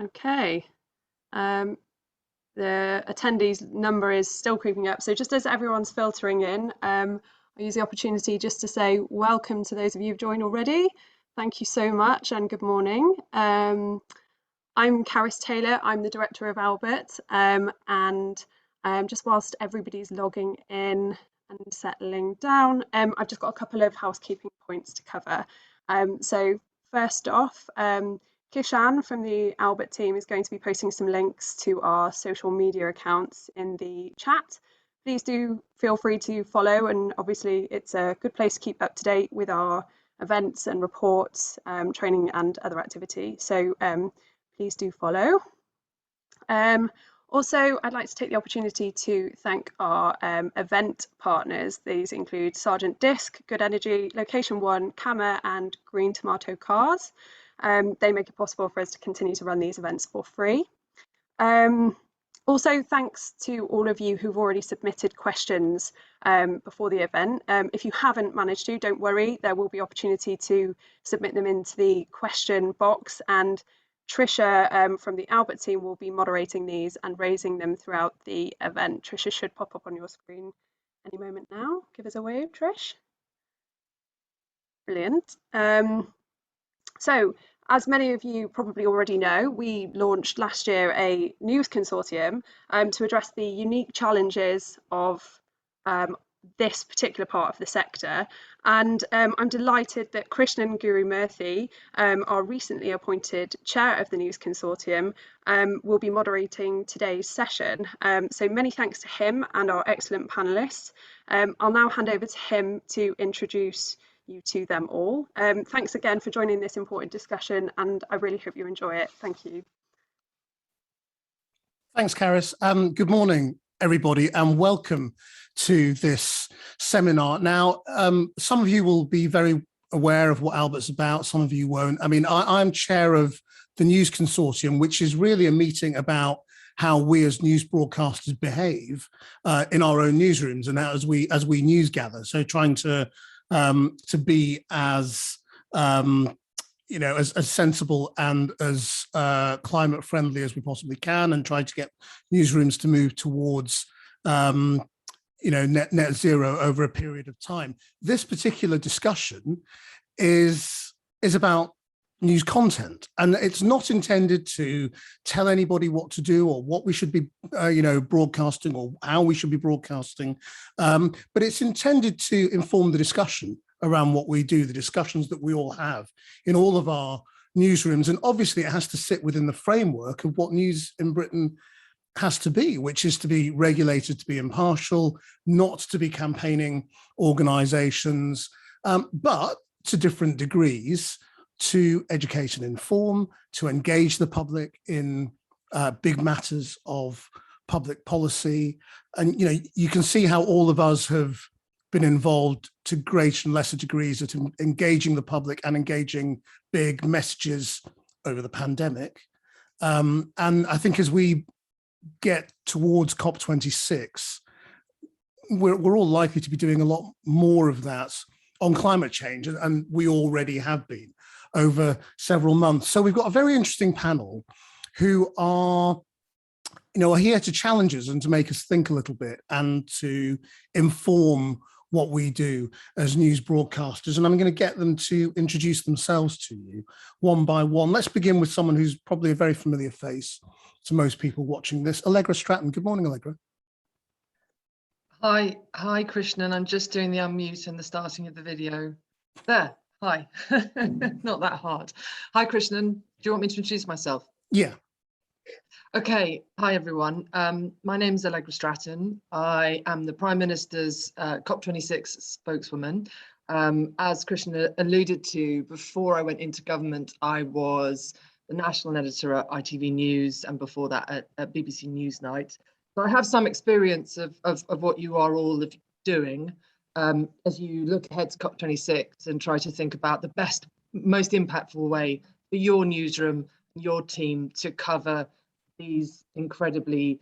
Okay. The attendees number is still creeping up. So just as everyone's filtering in, I use the opportunity just to say welcome to those of you who've joined already. Thank you so much and good morning. I'm Caris Taylor. I'm the director of Albert, and just whilst everybody's logging in and settling down, I've just got a couple of housekeeping points to cover. So first off, Krishnan from the Albert team is going to be posting some links to our social media accounts in the chat. Please do feel free to follow, and obviously it's a good place to keep up to date with our events and reports, training and other activity. So please do follow. Also, I'd like to take the opportunity to thank our event partners. These include Sargent-Disc, Good Energy, Location One, CAMA and Green Tomato Cars. They make it possible for us to continue to run these events for free. Also, thanks to all of you who've already submitted questions before the event. If you haven't managed to, don't worry, there will be opportunity to submit them into the question box, and Trisha from the Albert team will be moderating these and raising them throughout the event. Trisha should pop up on your screen any moment now. Give us a wave, Trish. Brilliant. So, as many of you probably already know, we launched last year a news consortium to address the unique challenges of this particular part of the sector. And I'm delighted that Krishnan and Guru-Murthy, our recently appointed chair of the news consortium, will be moderating today's session. So many thanks to him and our excellent panelists. I'll now hand over to him to introduce you to them all. Thanks again for joining this important discussion, and I really hope you enjoy it. Thank you. Thanks, Caris. Good morning, everybody, and welcome to this seminar. Now, some of you will be very aware of what Albert's about, some of you won't. I mean, I'm chair of the News Consortium, which is really a meeting about how we as news broadcasters behave in our own newsrooms and as we news gather. So trying to be as as sensible and as climate friendly as we possibly can, and try to get newsrooms to move towards net zero over a period of time. This particular discussion is about news content, and it's not intended to tell anybody what to do or what we should be broadcasting or how we should be broadcasting, but it's intended to inform the discussion around what we do, the discussions that we all have in all of our newsrooms. And obviously it has to sit within the framework of what news in Britain has to be, which is to be regulated, to be impartial, not to be campaigning organisations, but to different degrees, to educate and inform, to engage the public in big matters of public policy. And you can see how all of us have been involved to greater and lesser degrees at engaging the public and engaging big messages over the pandemic. And I think as we get towards COP26, we're all likely to be doing a lot more of that on climate change, and we already have been over several months. So we've got a very interesting panel who are here to challenge us and to make us think a little bit and to inform what we do as news broadcasters. And I'm going to get them to introduce themselves to you one by one. Let's begin with someone who's probably a very familiar face to most people watching this. Allegra Stratton. Good morning, Allegra. Hi, Krishnan. I'm just doing the unmute and the starting of the video. There, hi. Not that hard. Hi, Krishnan. Do you want me to introduce myself? Yeah. Okay, hi everyone. My name is Allegra Stratton. I am the Prime Minister's COP26 spokeswoman. As Krishnan alluded to, before I went into government, I was the national editor at ITV News, and before that at BBC Newsnight. So I have some experience of what you are all doing as you look ahead to COP26 and try to think about the best, most impactful way for your newsroom, your team to cover these incredibly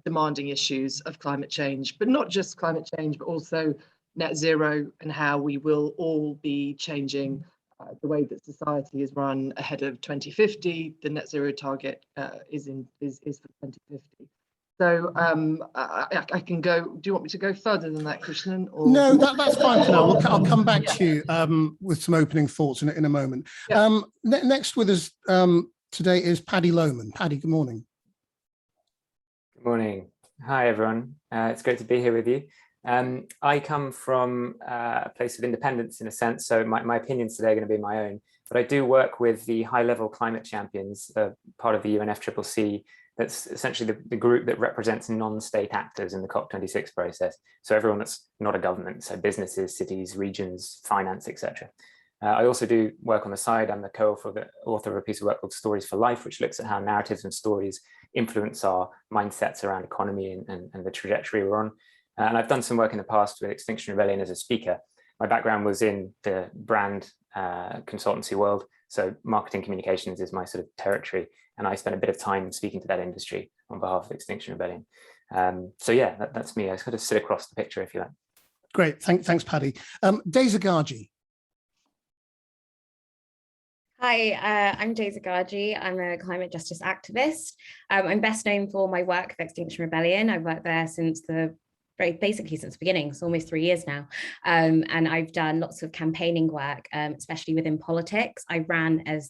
demanding issues of climate change, but not just climate change, but also net zero and how we will all be changing the way that society is run ahead of 2050. The net zero target is for 2050. So I can go. Do you want me to go further than that, Krishnan? Or... No, that's fine for now. I'll come back to you with some opening thoughts in a moment. Yeah. Next with us today is Paddy Lohmann. Paddy, good morning. Good morning. Hi, everyone. It's great to be here with you. I come from a place of independence in a sense, so my opinions today are going to be my own, but I do work with the high-level climate champions, part of the UNFCCC. That's essentially the group that represents non-state actors in the COP26 process. So everyone that's not a government, so businesses, cities, regions, finance, etc. I also do work on the side. I'm the co-author of a piece of work called Stories for Life, which looks at how narratives and stories influence our mindsets around economy and the trajectory we're on. And I've done some work in the past with Extinction Rebellion as a speaker. My background was in the brand consultancy world. So marketing communications is my sort of territory. And I spent a bit of time speaking to that industry on behalf of Extinction Rebellion. So yeah, that's me. I sort of sit across the picture, if you like. Great, thanks, Paddy. Daze Aghaji. Hi, I'm Daze Aghaji. I'm a climate justice activist. I'm best known for my work for Extinction Rebellion. I've worked there since basically since the beginning, it's almost 3 years now. And I've done lots of campaigning work, especially within politics. I ran as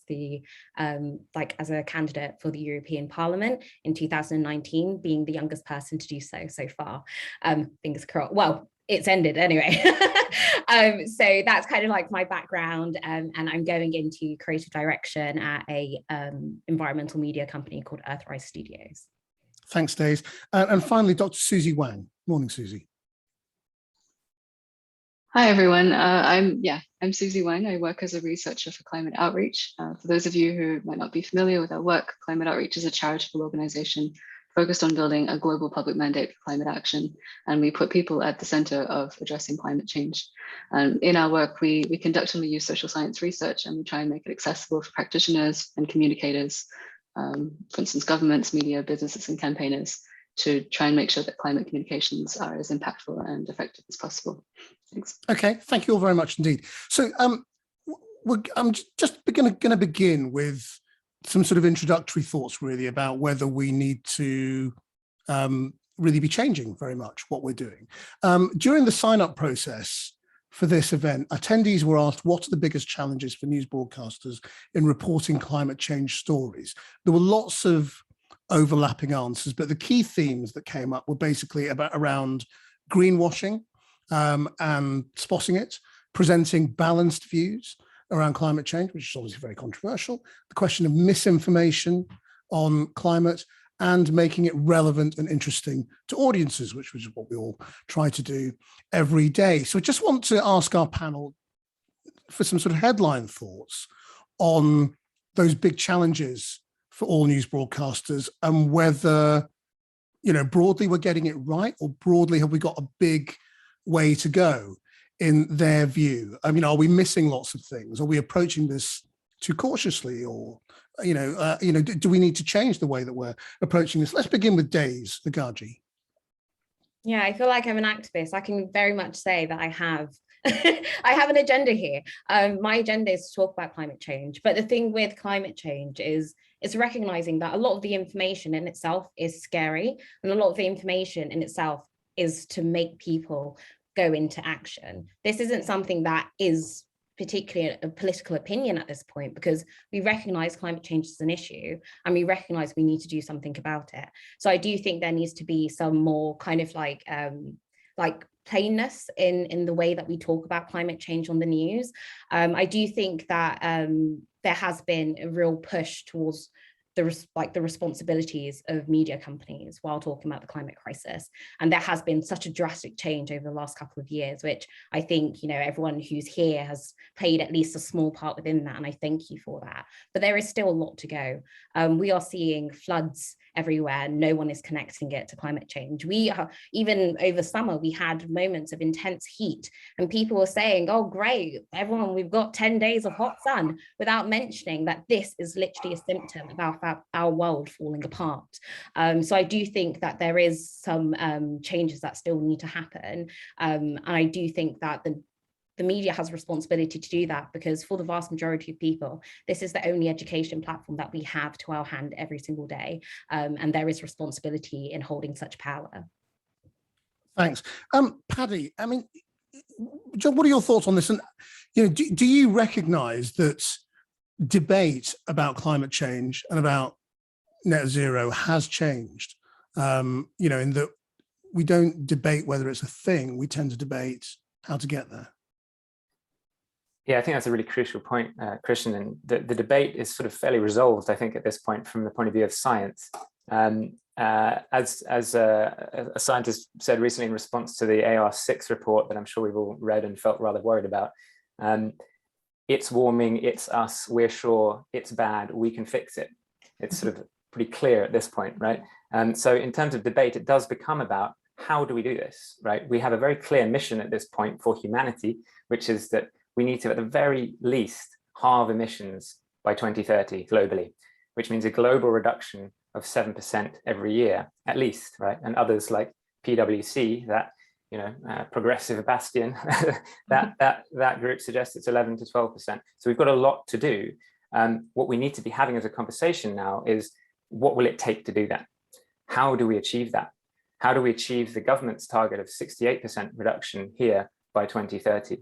as a candidate for the European Parliament in 2019, being the youngest person to do so far. Fingers crossed. Well, it's ended anyway. So that's kind of like my background, and I'm going into creative direction at a environmental media company called Earthrise Studios. Thanks, Daze. And finally, Dr. Susie Wang. Morning, Susie. Hi, everyone. I'm Susie Wang. I work as a researcher for climate outreach. For those of you who might not be familiar with our work, climate outreach is a charitable organization focused on building a global public mandate for climate action. And we put people at the center of addressing climate change. In our work, we conduct and we use social science research, and we try and make it accessible for practitioners and communicators, for instance, governments, media, businesses, and campaigners, to try and make sure that climate communications are as impactful and effective as possible. Thanks. Okay, thank you all very much indeed. So I'm just going to begin with some sort of introductory thoughts really about whether we need to really be changing very much what we're doing. During the sign-up process for this event, attendees were asked what are the biggest challenges for news broadcasters in reporting climate change stories. There were lots of overlapping answers, but the key themes that came up were basically around greenwashing and spotting it, presenting balanced views around climate change, which is obviously very controversial, the question of misinformation on climate, and making it relevant and interesting to audiences, which is what we all try to do every day. So I just want to ask our panel for some sort of headline thoughts on those big challenges for all news broadcasters, and whether, broadly we're getting it right, or broadly have we got a big way to go in their view? I mean, are we missing lots of things? Are we approaching this too cautiously, or do we need to change the way that we're approaching this? Let's begin with Daze Aghaji. Yeah, I feel like I'm an activist. I can very much say that I have I have an agenda here. My agenda is to talk about climate change. But the thing with climate change is it's recognizing that a lot of the information in itself is scary, and a lot of the information in itself is to make people go into action. This isn't something that is particularly a political opinion at this point, because we recognize climate change is an issue, and we recognize we need to do something about it. So I do think there needs to be some more kind of like plainness in the way that we talk about climate change on the news. I do think that there has been a real push towards the responsibilities of media companies while talking about the climate crisis, and there has been such a drastic change over the last couple of years, which I think everyone who's here has played at least a small part within that, and I thank you for that. But there is still a lot to go. We are seeing floods everywhere. No one is connecting it to climate change. Even over summer, we had moments of intense heat, and people were saying, oh great, everyone, we've got 10 days of hot sun, without mentioning that this is literally a symptom of our world falling apart. So I do think that there is some changes that still need to happen, and I do think that the media has a responsibility to do that, because for the vast majority of people, this is the only education platform that we have to our hand every single day. And there is responsibility in holding such power. Thanks. Paddy, I mean, John, what are your thoughts on this? And do you recognise that debate about climate change and about net zero has changed? In that we don't debate whether it's a thing, we tend to debate how to get there. Yeah, I think that's a really crucial point, Krishnan. And the debate is sort of fairly resolved, I think, at this point, from the point of view of science. As a scientist said recently in response to the AR6 report that I'm sure we've all read and felt rather worried about, it's warming, it's us, we're sure, it's bad, we can fix it. It's sort of pretty clear at this point, right? So in terms of debate, it does become about how do we do this, right? We have a very clear mission at this point for humanity, which is that we need to, at the very least, halve emissions by 2030 globally, which means a global reduction of 7% every year, at least, right? And others like PwC, that progressive bastion, that group suggests it's 11 to 12%. So we've got a lot to do. What we need to be having as a conversation now is, what will it take to do that? How do we achieve that? How do we achieve the government's target of 68% reduction here by 2030?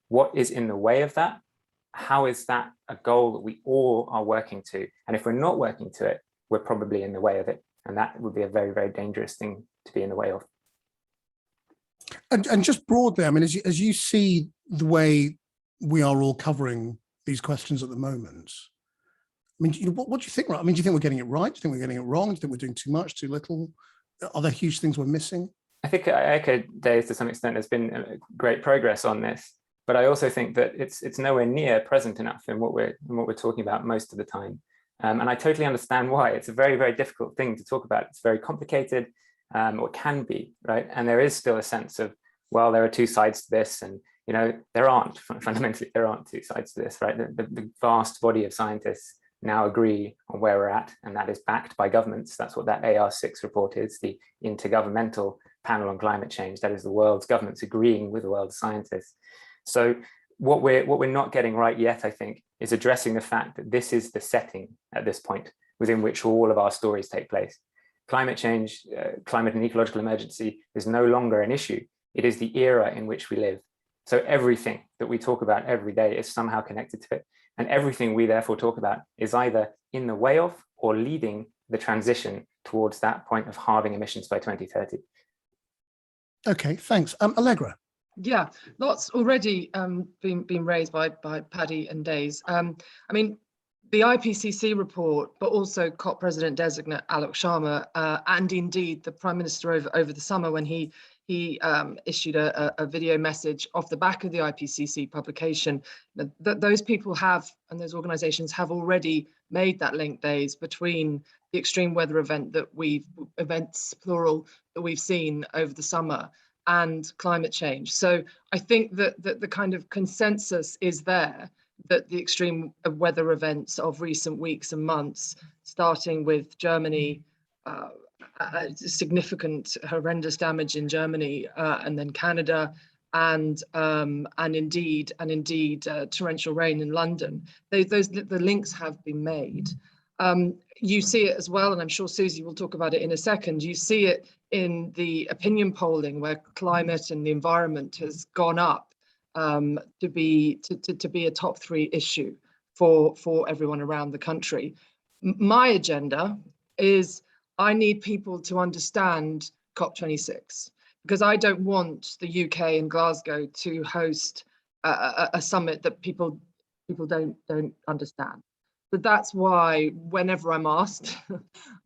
What is in the way of that? How is that a goal that we all are working to? And if we're not working to it, we're probably in the way of it. And that would be a very, very dangerous thing to be in the way of. And just broadly, I mean, as you see the way we are all covering these questions at the moment, I mean, what do you think? I mean, do you think we're getting it right? Do you think we're getting it wrong? Do you think we're doing too much, too little? Are there huge things we're missing? I think I echo Daze to some extent. There's been great progress on this, but I also think that it's nowhere near present enough in what we're talking about most of the time. And I totally understand why. It's a very, very difficult thing to talk about. It's very complicated, or it can be, right? And there is still a sense of, well, there are two sides to this, and there aren't. Fundamentally, there aren't two sides to this, right? The vast body of scientists now agree on where we're at, and that is backed by governments. That's what that AR6 report is, the Intergovernmental Panel on Climate Change. That is the world's governments agreeing with the world's scientists. So what we're not getting right yet, I think, is addressing the fact that this is the setting at this point within which all of our stories take place. Climate change, climate and ecological emergency is no longer an issue. It is the era in which we live. So everything that we talk about every day is somehow connected to it. And everything we therefore talk about is either in the way of or leading the transition towards that point of halving emissions by 2030. Okay, thanks. Allegra. Yeah, lots already been raised by Paddy and Daze. I mean, the IPCC report, but also COP President Designate Alok Sharma, and indeed the Prime Minister over the summer when he issued a video message off the back of the IPCC publication, that those people have, and those organisations have already made that link, Daze, between the extreme weather events plural that we've seen over the summer and climate change. So I think that the kind of consensus is there that the extreme weather events of recent weeks and months, starting with Germany, significant horrendous damage in Germany, and then Canada, and indeed torrential rain in London. The links have been made. You see it as well, and I'm sure Susie will talk about it in a second. You see it in the opinion polling, where climate and the environment has gone up to be a top 3 issue for everyone around the country. My agenda is, I need people to understand COP26, because I don't want the UK and Glasgow to host a summit that people don't understand. But that's why whenever I'm asked,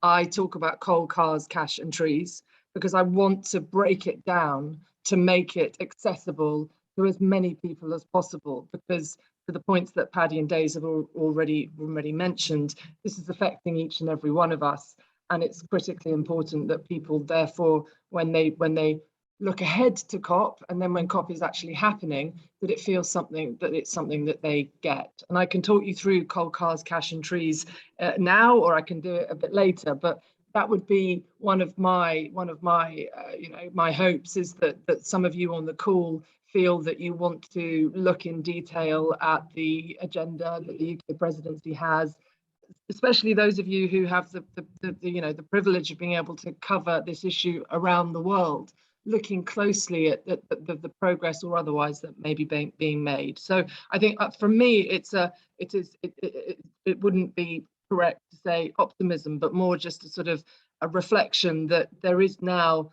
I talk about coal, cars, cash and trees, because I want to break it down to make it accessible to as many people as possible, because to the points that Paddy and Daze have already mentioned, this is affecting each and every one of us. And it's critically important that people, therefore, when they look ahead to COP, and then when COP is actually happening, that it feels something that they get. And I can talk you through coal, cars, cash and trees now, or I can do it a bit later. But that would be one of my my hopes, is that some of you on the call feel that you want to look in detail at the agenda that the UK presidency has, especially those of you who have the privilege of being able to cover this issue around the world, looking closely at the progress or otherwise that may be being made. So I think for me, it wouldn't be correct to say optimism, but more just a sort of a reflection that there is now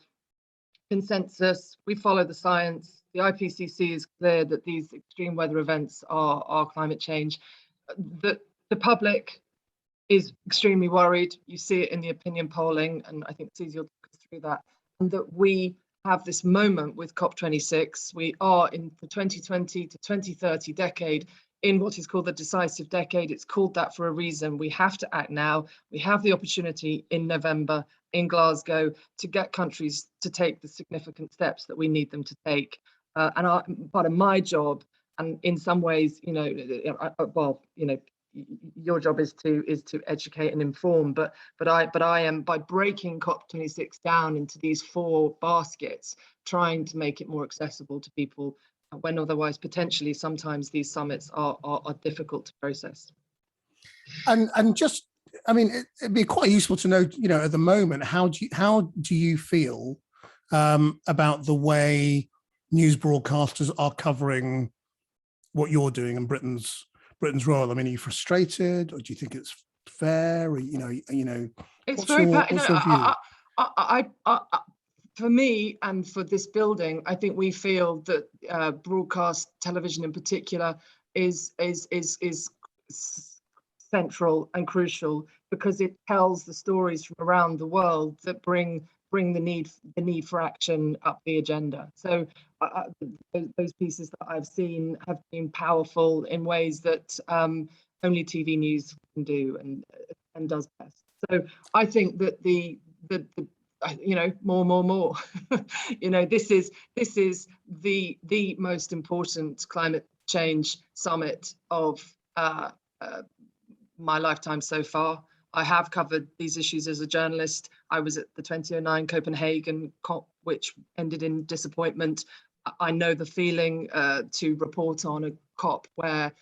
consensus. We follow the science. The IPCC is clear that these extreme weather events are climate change. The public is extremely worried. You see it in the opinion polling, and I think Susie will talk us through that. And that we have this moment with COP26. We are in the 2020 to 2030 decade in what is called the decisive decade. It's called that for a reason. We have to act now. We have the opportunity in November in Glasgow to get countries to take the significant steps that we need them to take. And part of my job, and in some ways, your job is to educate and inform, but I am, by breaking COP26 down into these 4 baskets, trying to make it more accessible to people when otherwise potentially sometimes these summits are difficult to process. And just, I mean, it'd be quite useful to know, at the moment, how do you feel about the way news broadcasters are covering what you're doing in Britain's role? I mean, are you frustrated, or do you think it's fair? Or, it's very for me and for this building, I think we feel that broadcast television in particular is central and crucial, because it tells the stories from around the world that bring the need for action up the agenda. So those pieces that I've seen have been powerful in ways that only TV news can do and does best. So I think that the more this is the most important climate change summit of my lifetime so far. I have covered these issues as a journalist. I was at the 2009 Copenhagen COP, which ended in disappointment. I know the feeling to report on a COP where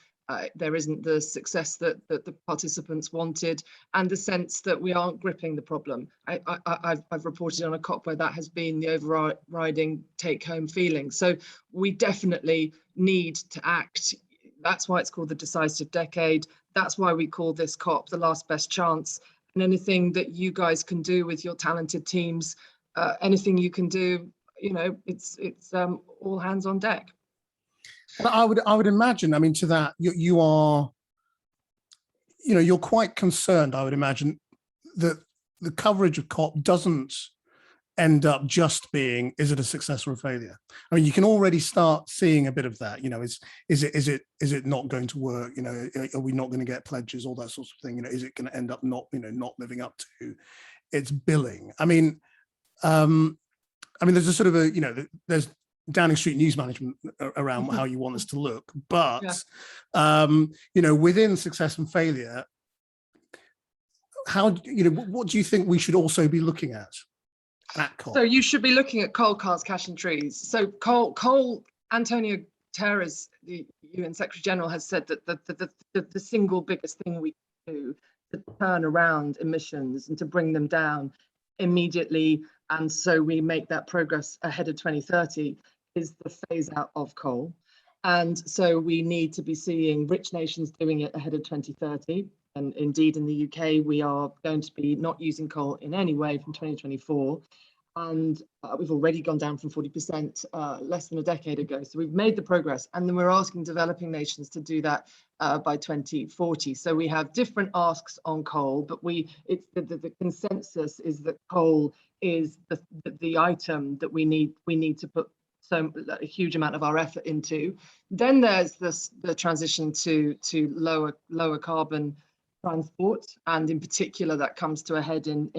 there isn't the success that the participants wanted, and the sense that we aren't gripping the problem. I've reported on a COP where that has been the overriding take-home feeling. So we definitely need to act. That's why it's called the decisive decade. That's why we call this COP the last best chance. And anything that you guys can do with your talented teams, anything you can do, it's all hands on deck. But I would imagine, I mean, to that, you are, you're quite concerned, I would imagine, that the coverage of COP doesn't end up just being, is it a success or a failure? I mean, you can already start seeing a bit of that. Is it not going to work? Are we not going to get pledges? All that sort of thing. Is it going to end up not living up to its billing? I mean, there's a sort of there's Downing Street news management around how you want this to look, but within success and failure, what do you think we should also be looking at COP? So you should be looking at coal, cars, cash and trees. So coal, Antonio Guterres, the UN Secretary General, has said that the single biggest thing we can do to turn around emissions and to bring them down immediately, and so we make that progress ahead of 2030, is the phase out of coal. And so we need to be seeing rich nations doing it ahead of 2030. And indeed, in the UK, we are going to be not using coal in any way from 2024. And we've already gone down from 40% less than a decade ago. So we've made the progress. And then we're asking developing nations to do that by 2040. So we have different asks on coal, but it's the consensus is that coal is the item that we need to put a huge amount of our effort into. Then there's the transition to lower carbon transport, and in particular that comes to a head in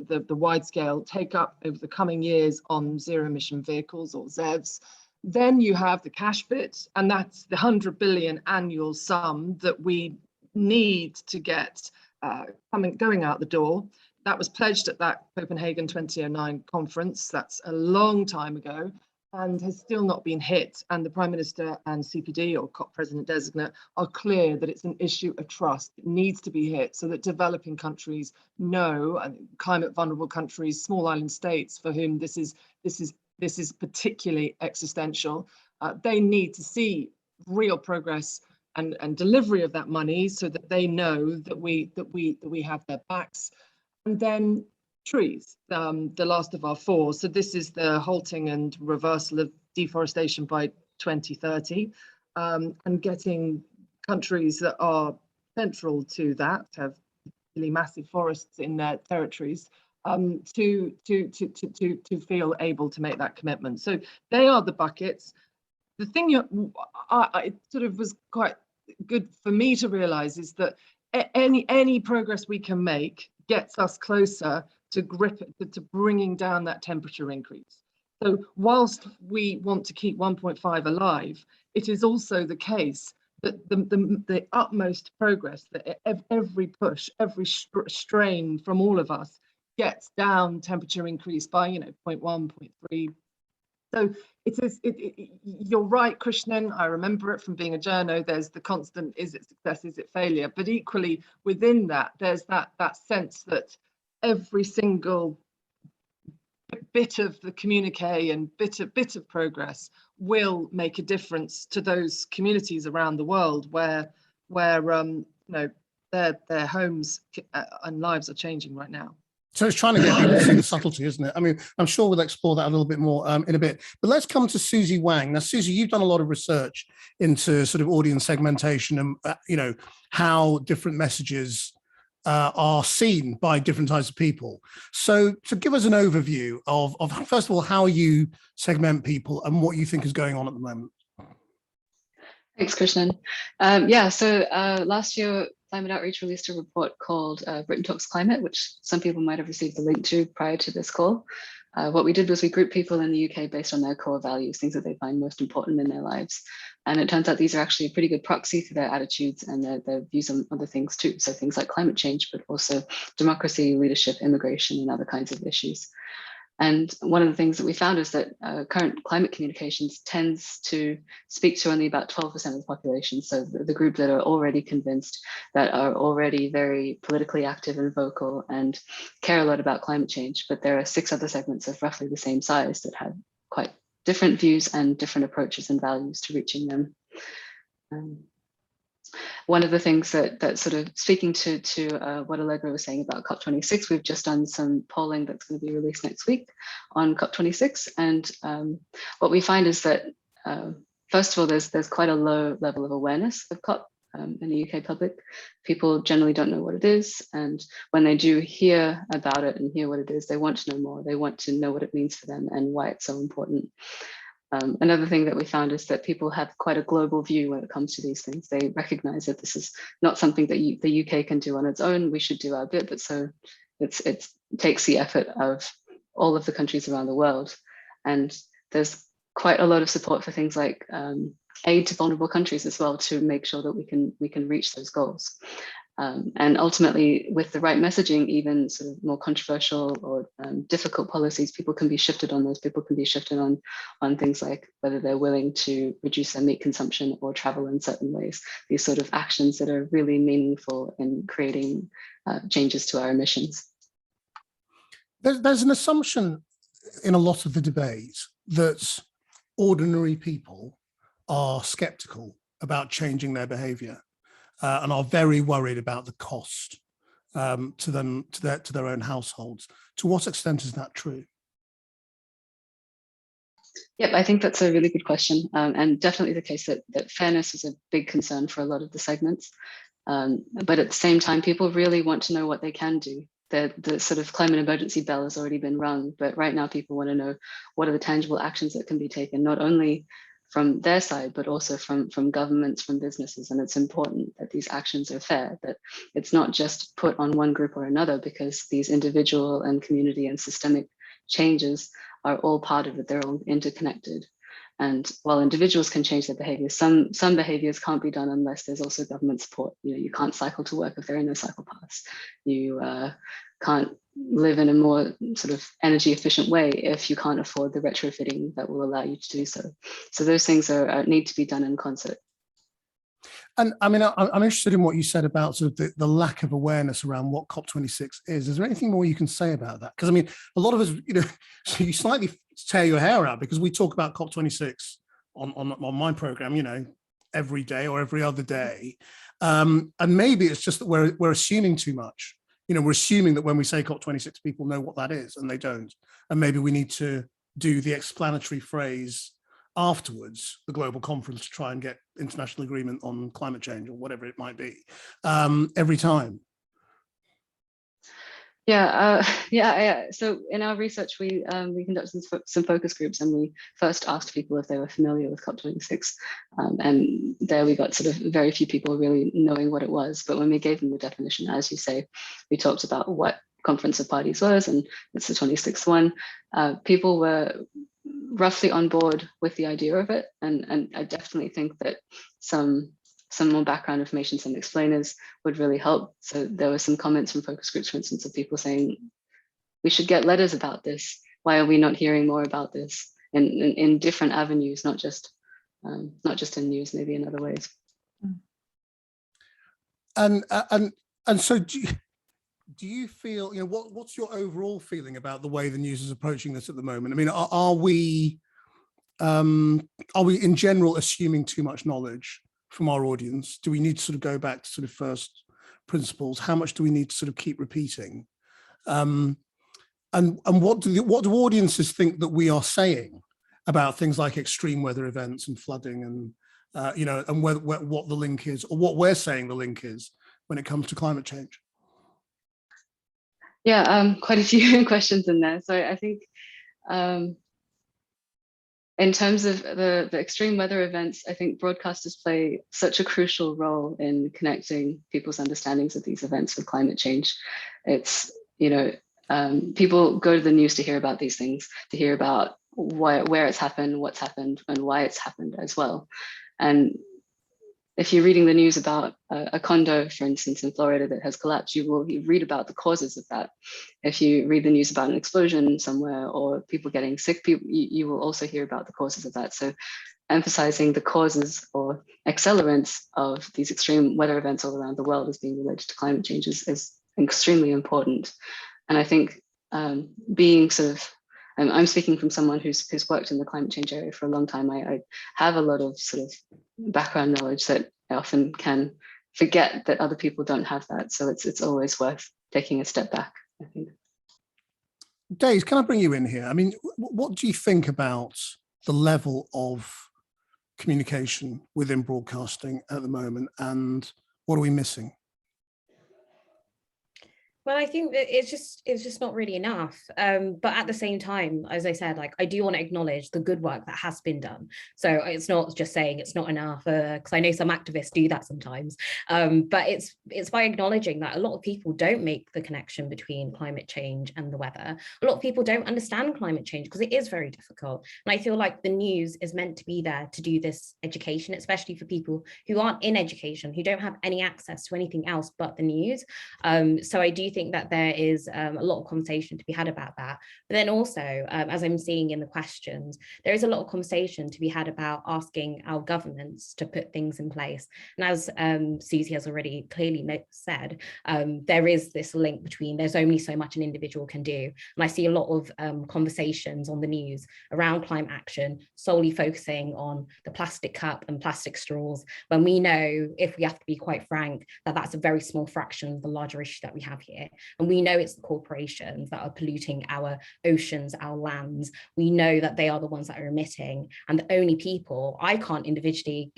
the wide scale take up over the coming years on zero emission vehicles, or ZEVs. Then you have the cash bit, and that's the 100 billion annual sum that we need to get going out the door. That was pledged at that Copenhagen 2009 conference. That's a long time ago. and has still not been hit. And the Prime Minister and CPD, or COP President Designate, are clear that it's an issue of trust. It needs to be hit so that developing countries know, and climate vulnerable countries, small island states for whom this is particularly existential, they need to see real progress and delivery of that money so that they know that we have their backs. And then trees, the last of our four. So this is the halting and reversal of deforestation by 2030, and getting countries that are central to that, have really massive forests in their territories, to feel able to make that commitment. So they are the buckets. The thing it sort of was quite good for me to realize is that any progress we can make gets us closer to bringing down that temperature increase. So whilst we want to keep 1.5 alive, it is also the case that the utmost progress, that every push, every strain from all of us gets down temperature increase by 0.1, 0.3. So you're right, Krishnan. I remember it from being a journo. There's the constant, is it success, is it failure? But equally within that, there's that sense that every single bit of the communique and bit of progress will make a difference to those communities around the world where their homes and lives are changing right now. So it's trying to get people to see the subtlety, isn't it? I mean, I'm sure we'll explore that a little bit more in a bit. But let's come to Susie Wang. Now, Susie, you've done a lot of research into sort of audience segmentation and, how different messages are seen by different types of people. So to give us an overview of first of all, how you segment people and what you think is going on at the moment. Thanks, Krishnan. So last year, Climate Outreach released a report called Britain Talks Climate, which some people might have received the link to prior to this call. What we did was we grouped people in the UK based on their core values, things that they find most important in their lives. And it turns out these are actually a pretty good proxy for their attitudes and their views on other things too. So things like climate change, but also democracy, leadership, immigration, and other kinds of issues. And one of the things that we found is that current climate communications tends to speak to only about 12% of the population. So the group that are already convinced, that are already very politically active and vocal and care a lot about climate change. But there are 6 other segments of roughly the same size that have quite different views and different approaches and values to reaching them. One of the things that sort of speaking to what Allegra was saying about COP26, we've just done some polling that's going to be released next week on COP26. And what we find is that, first of all, there's quite a low level of awareness of COP in the UK public. People generally don't know what it is. And when they do hear about it and hear what it is, they want to know more. They want to know what it means for them and why it's so important. Another thing that we found is that people have quite a global view when it comes to these things. They recognize that this is not something that the UK can do on its own. We should do our bit, but so it takes the effort of all of the countries around the world. And there's quite a lot of support for things like aid to vulnerable countries as well, to make sure that we can reach those goals. And ultimately, with the right messaging, even sort of more controversial or difficult policies, people can be shifted on those. People can be shifted on things like whether they're willing to reduce their meat consumption or travel in certain ways. These sort of actions that are really meaningful in creating changes to our emissions. There's an assumption in a lot of the debate that ordinary people are skeptical about changing their behaviour. And are very worried about the cost to their own households. To what extent is that true? Yep, I think that's a really good question, and definitely the case that fairness is a big concern for a lot of the segments. But at the same time, people really want to know what they can do. The sort of climate emergency bell has already been rung, but right now people want to know what are the tangible actions that can be taken, not only from their side, but also from governments, from businesses. And it's important that these actions are fair, that it's not just put on one group or another, because these individual and community and systemic changes are all part of it. They're all interconnected. And while individuals can change their behaviors, some behaviors can't be done unless there's also government support. You can't cycle to work if there are no cycle paths. can't live in a more sort of energy efficient way if you can't afford the retrofitting that will allow you to do so. So those things need to be done in concert. And I mean, I'm interested in what you said about sort of the lack of awareness around what COP26 is. Is there anything more you can say about that? Because I mean, a lot of us, so you slightly tear your hair out because we talk about COP26 on my program, every day or every other day. And maybe it's just that we're assuming too much. We're assuming that when we say COP26, people know what that is, and they don't. And maybe we need to do the explanatory phrase afterwards, the global conference, to try and get international agreement on climate change or whatever it might be, every time. Yeah. So in our research, we conducted some focus groups, and we first asked people if they were familiar with COP26, and there we got sort of very few people really knowing what it was. But when we gave them the definition, as you say, we talked about what Conference of Parties was, and it's the 26th one. People were roughly on board with the idea of it, and I definitely think that some more background information, some explainers would really help. So there were some comments from focus groups, for instance, of people saying, we should get letters about this. Why are we not hearing more about this in different avenues, not just in news, maybe in other ways. And so do you feel, what's your overall feeling about the way the news is approaching this at the moment? I mean, are we in general assuming too much knowledge from our audience? Do we need to sort of go back to sort of first principles? How much do we need to sort of keep repeating? And what do audiences think that we are saying about things like extreme weather events and flooding, and and what the link is, or what we're saying the link is when it comes to climate change? Yeah, quite a few questions in there. So I think in terms of the extreme weather events, I think broadcasters play such a crucial role in connecting people's understandings of these events with climate change. It's, people go to the news to hear about these things, to hear about where it's happened, what's happened, and why it's happened as well. And if you're reading the news about a condo, for instance, in Florida that has collapsed, you read about the causes of that. If you read the news about an explosion somewhere or people getting sick, you will also hear about the causes of that. So emphasizing the causes or accelerants of these extreme weather events all around the world as being related to climate change is extremely important. And I think being sort of, I'm speaking from someone who's worked in the climate change area for a long time. I have a lot of sort of background knowledge that I often can forget that other people don't have that. So it's always worth taking a step back, I think. Daze, can I bring you in here? I mean, what do you think about the level of communication within broadcasting at the moment, and what are we missing? Well, I think that it's just not really enough. But at the same time, as I said, like, I do want to acknowledge the good work that has been done. So it's not just saying it's not enough, because I know some activists do that sometimes. But it's by acknowledging that a lot of people don't make the connection between climate change and the weather. A lot of people don't understand climate change because it is very difficult. And I feel like the news is meant to be there to do this education, especially for people who aren't in education, who don't have any access to anything else but the news. So I do think that there is a lot of conversation to be had about that. But then also, as I'm seeing in the questions, there is a lot of conversation to be had about asking our governments to put things in place. And as Susie has already clearly said, there is this link between there's only so much an individual can do. And I see a lot of conversations on the news around climate action, solely focusing on the plastic cup and plastic straws, when we know, if we have to be quite frank, that that's a very small fraction of the larger issue that we have here. And we know it's the corporations that are polluting our oceans, our lands. We know that they are the ones that are emitting, and the only people, I can't individually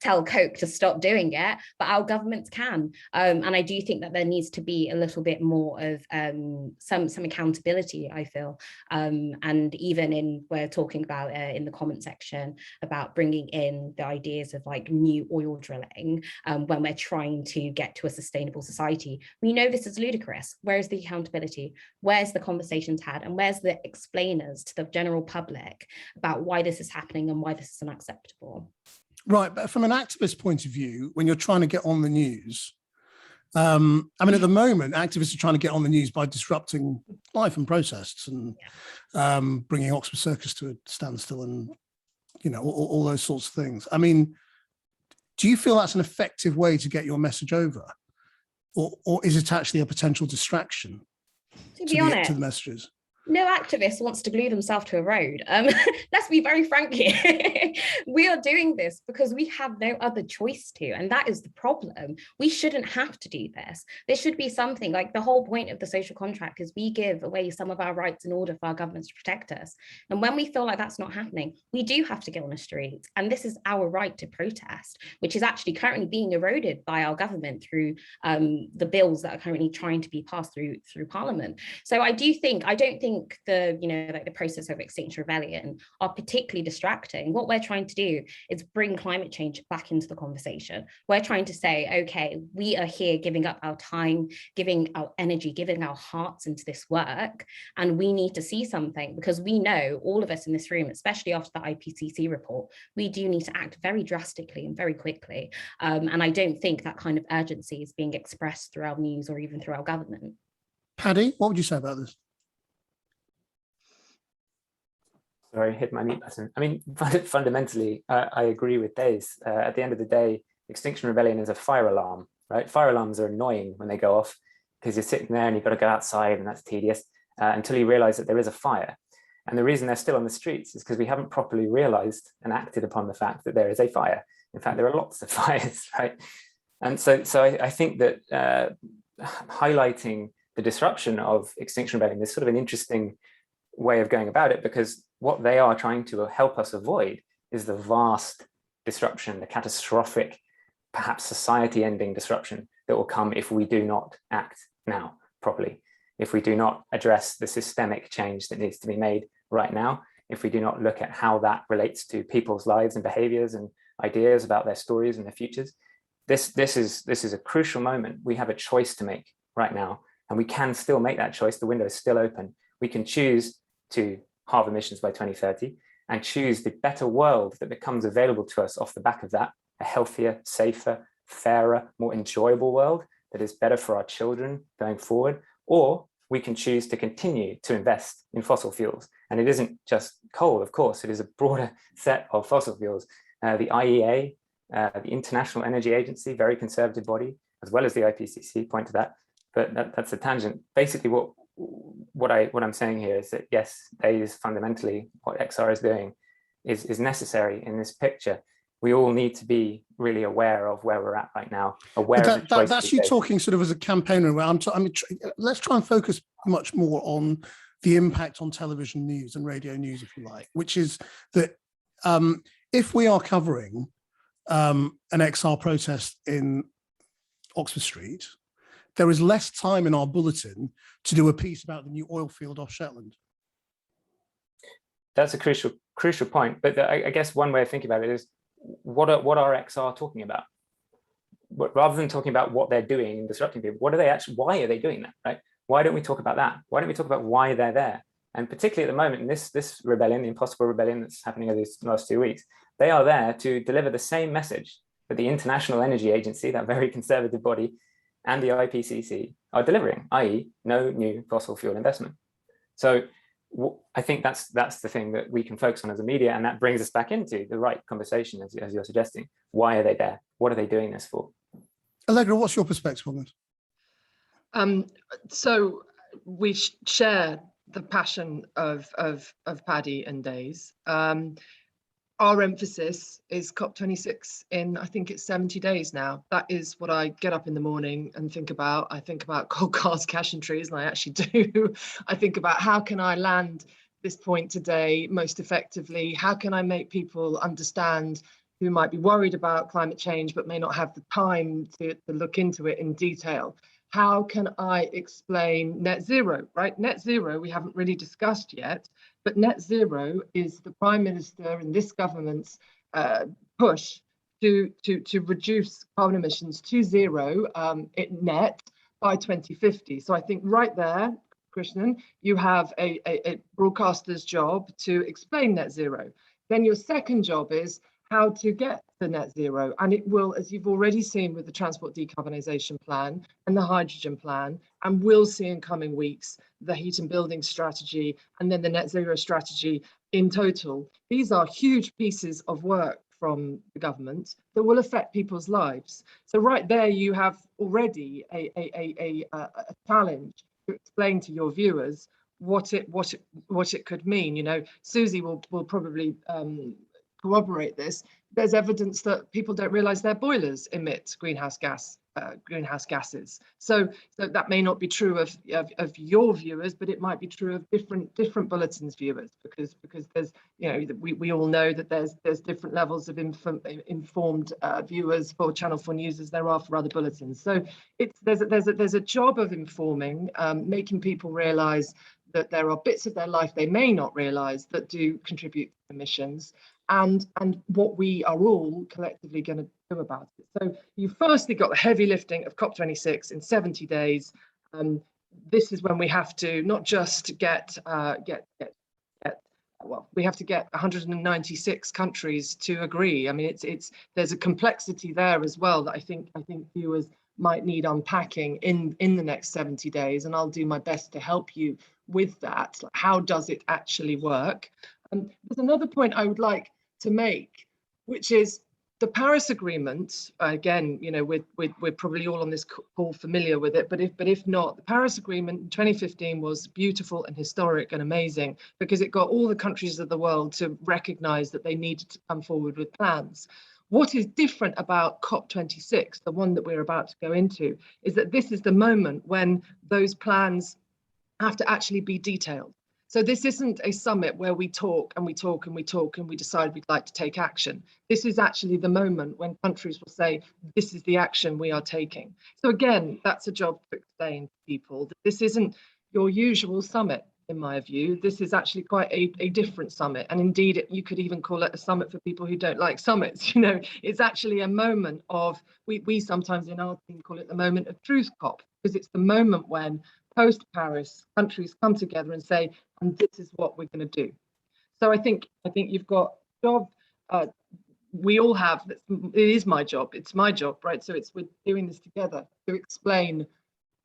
tell Coke to stop doing it, but our governments can. And I do think that there needs to be a little bit more of some accountability, I feel. And even we're talking about in the comment section about bringing in the ideas of like new oil drilling when we're trying to get to a sustainable society. We know this is ludicrous. Where's the accountability? Where's the conversations had? And where's the explainers to the general public about why this is happening and why this is unacceptable? Right, but from an activist point of view, when you're trying to get on the news, I mean, at the moment, activists are trying to get on the news by disrupting life and protests and bringing Oxford Circus to a standstill and, you know, all those sorts of things. I mean, do you feel that's an effective way to get your message over? Or is it actually a potential distraction to be honest, to the messages? No activist wants to glue themselves to a road. Let's be very frank here. We are doing this because we have no other choice to, and that is the problem. We shouldn't have to do this. There should be something like the whole point of the social contract is we give away some of our rights in order for our governments to protect us. And when we feel like that's not happening, we do have to get on the streets. And this is our right to protest, which is actually currently being eroded by our government through the bills that are currently trying to be passed through Parliament. So I don't think the process of Extinction Rebellion are particularly distracting. What we're trying to do is bring climate change back into the conversation. We're trying to say, okay, we are here giving up our time, giving our energy, giving our hearts into this work, and we need to see something because we know, all of us in this room, especially after the IPCC report, we do need to act very drastically and very quickly. And I don't think that kind of urgency is being expressed through our news or even through our government. Paddy, what would you say about this? Sorry, hit my mute button. I mean, fundamentally, I agree with Daze. At the end of the day, Extinction Rebellion is a fire alarm, right? Fire alarms are annoying when they go off because you're sitting there and you've got to go outside and that's tedious until you realize that there is a fire. And the reason they're still on the streets is because we haven't properly realized and acted upon the fact that there is a fire. In fact, there are lots of fires, right? And so I think that highlighting the disruption of Extinction Rebellion is sort of an interesting way of going about it, because what they are trying to help us avoid is the vast disruption, the catastrophic, perhaps society-ending disruption that will come if we do not act now properly, if we do not address the systemic change that needs to be made right now, if we do not look at how that relates to people's lives and behaviors and ideas about their stories and their futures. This is a crucial moment. We have a choice to make right now, and we can still make that choice. The window is still open. We can choose to halve emissions by 2030 and choose the better world that becomes available to us off the back of that, a healthier, safer, fairer, more enjoyable world that is better for our children going forward. Or we can choose to continue to invest in fossil fuels. And it isn't just coal, of course, it is a broader set of fossil fuels. The IEA, the International Energy Agency, very conservative body, as well as the IPCC, point to that. But that's a tangent. Basically, what I'm saying here is that yes, Daze fundamentally what XR is doing is necessary in this picture. We all need to be really aware of where we're at right now. That's you talking sort of as a campaigner. Let's try and focus much more on the impact on television news and radio news, if you like, which is that if we are covering an XR protest in Oxford Street, there is less time in our bulletin to do a piece about the new oil field off Shetland. That's a crucial point. But I guess one way of thinking about it is, what are XR talking about? Rather than talking about what they're doing and disrupting people, why are they doing that, right? Why don't we talk about that? Why don't we talk about why they're there? And particularly at the moment, in this rebellion, the impossible rebellion that's happening over these last 2 weeks, they are there to deliver the same message that the International Energy Agency, that very conservative body, and the IPCC are delivering, i.e. no new fossil fuel investment. So I think that's the thing that we can focus on as a media, and that brings us back into the right conversation, as you're suggesting. Why are they there? What are they doing this for? Allegra, what's your perspective on this? So we share the passion of Paddy and Daze. Our emphasis is COP26 in, I think it's 70 days now. That is what I get up in the morning and think about. I think about coal, cars, cash and trees, and I actually do. I think about how can I land this point today most effectively? How can I make people understand who might be worried about climate change but may not have the time to look into it in detail? How can I explain net zero, right? Net zero, we haven't really discussed yet, but net zero is the Prime Minister and this government's push to reduce carbon emissions to zero net by 2050. So I think right there, Krishnan, you have a broadcaster's job to explain net zero. Then your second job is, how to get to net zero. And it will, as you've already seen with the transport decarbonisation plan and the hydrogen plan, and we'll see in coming weeks, the heat and building strategy, and then the net zero strategy in total. These are huge pieces of work from the government that will affect people's lives. So right there, you have already a challenge to explain to your viewers what it could mean. You know, Susie will probably corroborate this. There's evidence that people don't realise their boilers emit greenhouse gases. So that may not be true of your viewers, but it might be true of different bulletins viewers, because there's, you know, we all know that there's different levels of informed viewers for Channel 4 News as there are for other bulletins. So there's a job of informing, making people realise that there are bits of their life they may not realise that do contribute to emissions, and what we are all collectively going to do about it. So you firstly got the heavy lifting of COP26 in 70 days. This is when we have to not just we have to get 196 countries to agree. I mean, there's a complexity there as well that I think viewers might need unpacking in the next 70 days, and I'll do my best to help you with that. How does it actually work? There's another point I would like to make, which is the Paris Agreement. Again, you know, we're probably all on this call familiar with it, but if not, the Paris Agreement in 2015 was beautiful and historic and amazing, because it got all the countries of the world to recognise that they needed to come forward with plans. What is different about COP26, the one that we're about to go into, is that this is the moment when those plans have to actually be detailed. So this isn't a summit where we talk and we talk and we talk and we decide we'd like to take action. This is actually the moment when countries will say, this is the action we are taking. So again, that's a job to explain to people that this isn't your usual summit, in my view. This is actually quite a different summit. And indeed, you could even call it a summit for people who don't like summits. You know, it's actually a moment of, we sometimes in our team call it the moment of truth COP, because it's the moment when post-Paris countries come together and say, and this is what we're going to do. So I think you've got job, we all have, it is my job, it's my job, right? So we're doing this together to explain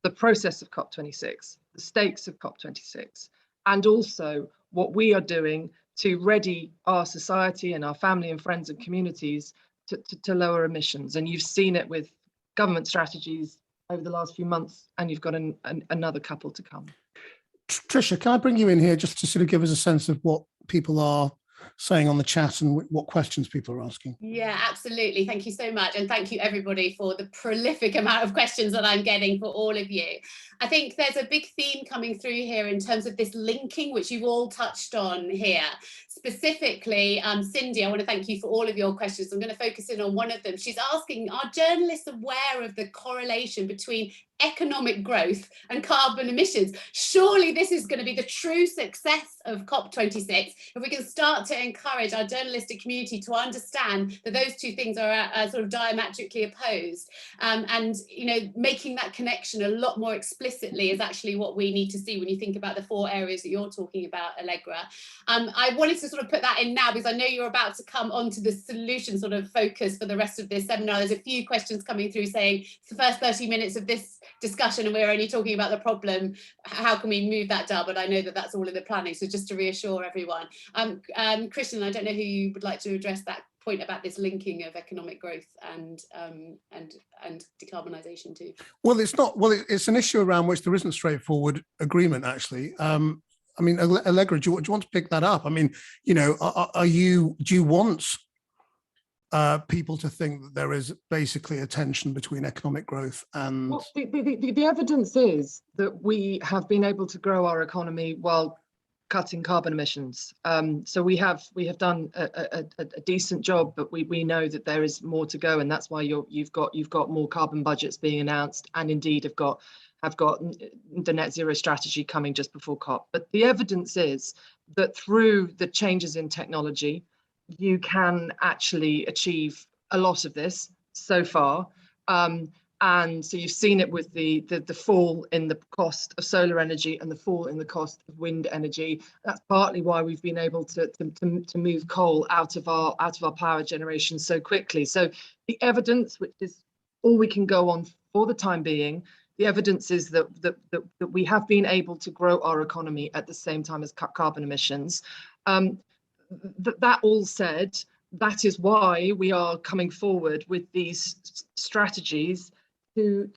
the process of COP26, the stakes of COP26, and also what we are doing to ready our society and our family and friends and communities to lower emissions. And you've seen it with government strategies over the last few months, and you've got another couple to come. Tricia, can I bring you in here just to sort of give us a sense of what people are saying on the chat and what questions people are asking? Yeah, absolutely. Thank you so much. And thank you everybody for the prolific amount of questions that I'm getting for all of you. I think there's a big theme coming through here in terms of this linking, which you've all touched on here. Specifically, Cindy, I want to thank you for all of your questions. I'm going to focus in on one of them. She's asking, are journalists aware of the correlation between economic growth and carbon emissions? Surely this is going to be the true success of COP26 if we can start to encourage our journalistic community to understand that those two things are sort of diametrically opposed, and you know, making that connection a lot more explicitly is actually what we need to see when you think about the 4 areas that you're talking about, Allegra. I wanted to sort of put that in now because I know you're about to come onto the solution sort of focus for the rest of this seminar. There's a few questions coming through saying it's the first 30 minutes of this discussion and we're only talking about the problem. How can we move that down? But I know that that's all in the planning. So just to reassure everyone. Krishnan, I don't know who you would like to address that point about this linking of economic growth and decarbonisation too. Well, it's not. Well, it's an issue around which there isn't straightforward agreement, actually. I mean, Allegra, do you want to pick that up? I mean, you know, do you want people to think that there is basically a tension between economic growth and... Well, the evidence is that we have been able to grow our economy while cutting carbon emissions. So we have done a decent job, but we know that there is more to go, and that's why you've got more carbon budgets being announced, and indeed have got the net zero strategy coming just before COP. But the evidence is that through the changes in technology, you can actually achieve a lot of this so far. And so you've seen it with the fall in the cost of solar energy and the fall in the cost of wind energy. That's partly why we've been able to move coal out of our power generation so quickly. So the evidence, which is all we can go on for the time being, the evidence is that we have been able to grow our economy at the same time as cut carbon emissions. That all said, that is why we are coming forward with these strategies to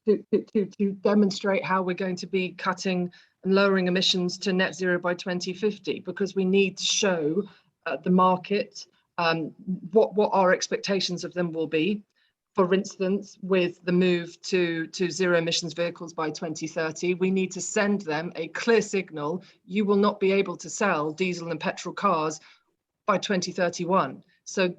demonstrate how we're going to be cutting and lowering emissions to net zero by 2050, because we need to show the market what our expectations of them will be. For instance, with the move to zero emissions vehicles by 2030, we need to send them a clear signal: you will not be able to sell diesel and petrol cars by 2031. So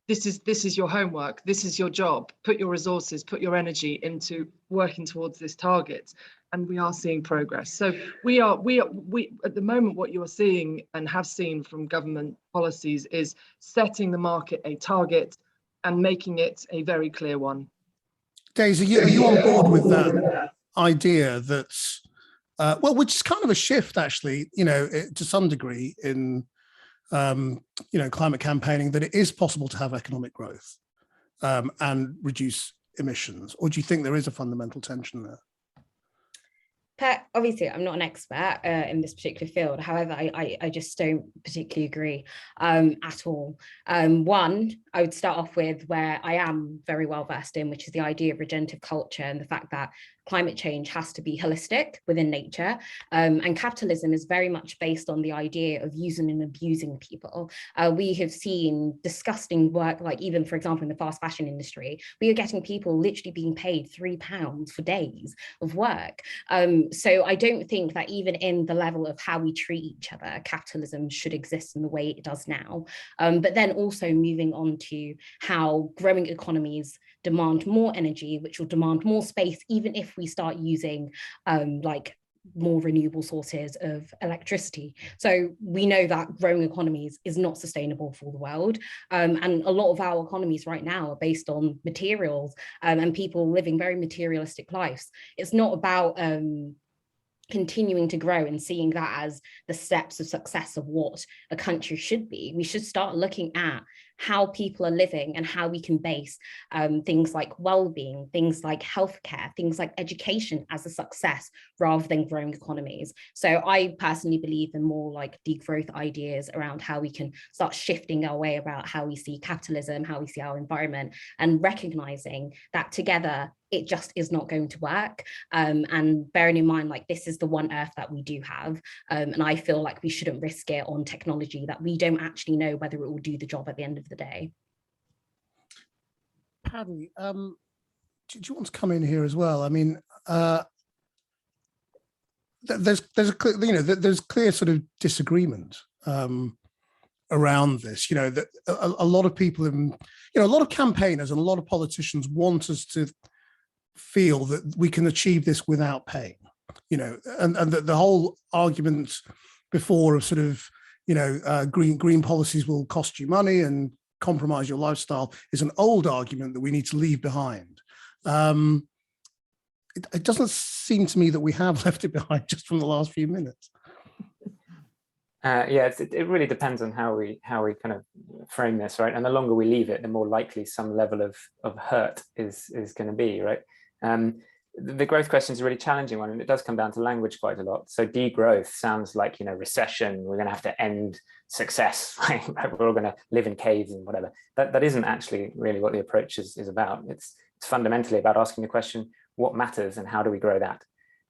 this is your homework. This is your job. Put your resources, put your energy into working towards this target. And we are seeing progress. So we at the moment, what you are seeing and have seen from government policies is setting the market a target and making it a very clear one. Daze, are you on board with that idea that, well, which is kind of a shift, actually, to some degree in climate campaigning, that it is possible to have economic growth and reduce emissions? Or do you think there is a fundamental tension there? Obviously, I'm not an expert in this particular field. However, I just don't particularly agree at all. One, I would start off with where I am very well versed in, which is the idea of regenerative culture and the fact that climate change has to be holistic within nature. And capitalism is very much based on the idea of using and abusing people. We have seen disgusting work, like even, for example, in the fast fashion industry, we are getting people literally being paid £3 for days of work. So I don't think that even in the level of how we treat each other, capitalism should exist in the way it does now. But then also moving on to how growing economies demand more energy, which will demand more space, even if we start using like more renewable sources of electricity. So we know that growing economies is not sustainable for the world. And a lot of our economies right now are based on materials and people living very materialistic lives. It's not about continuing to grow and seeing that as the steps of success of what a country should be. We should start looking at how people are living and how we can base things like well-being, things like healthcare, things like education as a success rather than growing economies. So I personally believe in more like degrowth ideas around how we can start shifting our way about how we see capitalism, how we see our environment, and recognizing that together it just is not going to work. And bearing in mind, like, this is the one earth that we do have. And I feel like we shouldn't risk it on technology that we don't actually know whether it will do the job at the end of the day. Paddy, do you want to come in here as well? I mean, there's a clear, there's clear sort of disagreement around this. That a lot of people, a lot of campaigners and a lot of politicians want us to feel that we can achieve this without pain. And the whole argument before of sort of, green policies will cost you money and compromise your lifestyle is an old argument that we need to leave behind. It doesn't seem to me that we have left it behind just from the last few minutes. Yeah, it really depends on how we kind of frame this, right? And the longer we leave it, the more likely some level of hurt is going to be, right? The growth question is a really challenging one, and it does come down to language quite a lot. So degrowth sounds like, recession, we're going to have to end success, right? We're all going to live in caves and whatever. That isn't actually really what the approach is about. It's fundamentally about asking the question, what matters and how do we grow that?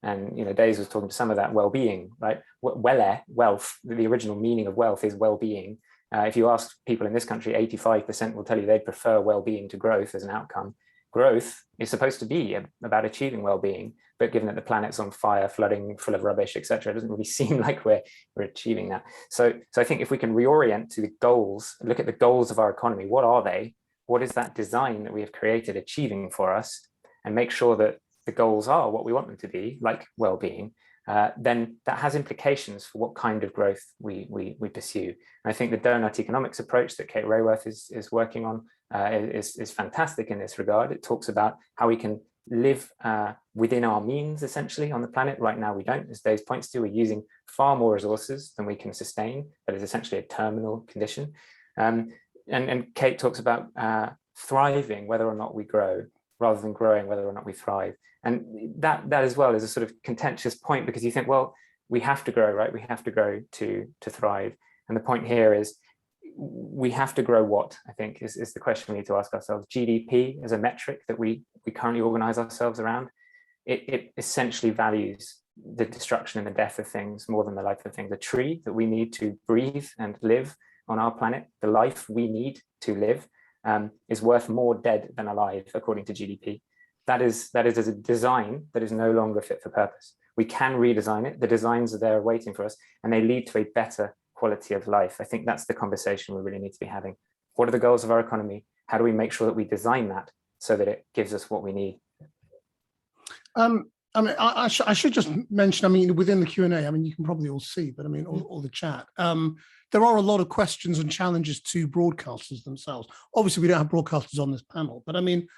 And Daze was talking to some of that well-being, right? Wealth, the original meaning of wealth is well-being. If you ask people in this country, 85% will tell you they'd prefer well-being to growth as an outcome. Growth is supposed to be about achieving well-being, but given that the planet's on fire, flooding, full of rubbish, etc., it doesn't really seem like we're achieving that. So I think if we can reorient to the goals, look at the goals of our economy, what are they? What is that design that we have created achieving for us? And make sure that the goals are what we want them to be, like well-being, then that has implications for what kind of growth we pursue. And I think the donut economics approach that Kate Raworth is working on is fantastic in this regard. It talks about how we can live within our means, essentially, on the planet. Right now, we don't. As Daze points to, we're using far more resources than we can sustain. That is essentially a terminal condition. And Kate talks about thriving, whether or not we grow, rather than growing, whether or not we thrive. And that as well is a sort of contentious point, because you think, well, we have to grow, right? We have to grow to thrive. And the point here is, we have to grow what, I think, is the question we need to ask ourselves. GDP as a metric that we currently organize ourselves around, it essentially values the destruction and the death of things more than the life of things. The tree that we need to breathe and live on our planet, the life we need to live, is worth more dead than alive, according to GDP. That is as a design that is no longer fit for purpose. We can redesign it. The designs are there waiting for us, and they lead to a better quality of life. I think that's the conversation we really need to be having. What are the goals of our economy? How do we make sure that we design that so that it gives us what we need? I mean, I should just mention, I mean, within the Q&A, I mean, you can probably all see, but I mean, all the chat, there are a lot of questions and challenges to broadcasters themselves. Obviously, we don't have broadcasters on this panel, but I mean,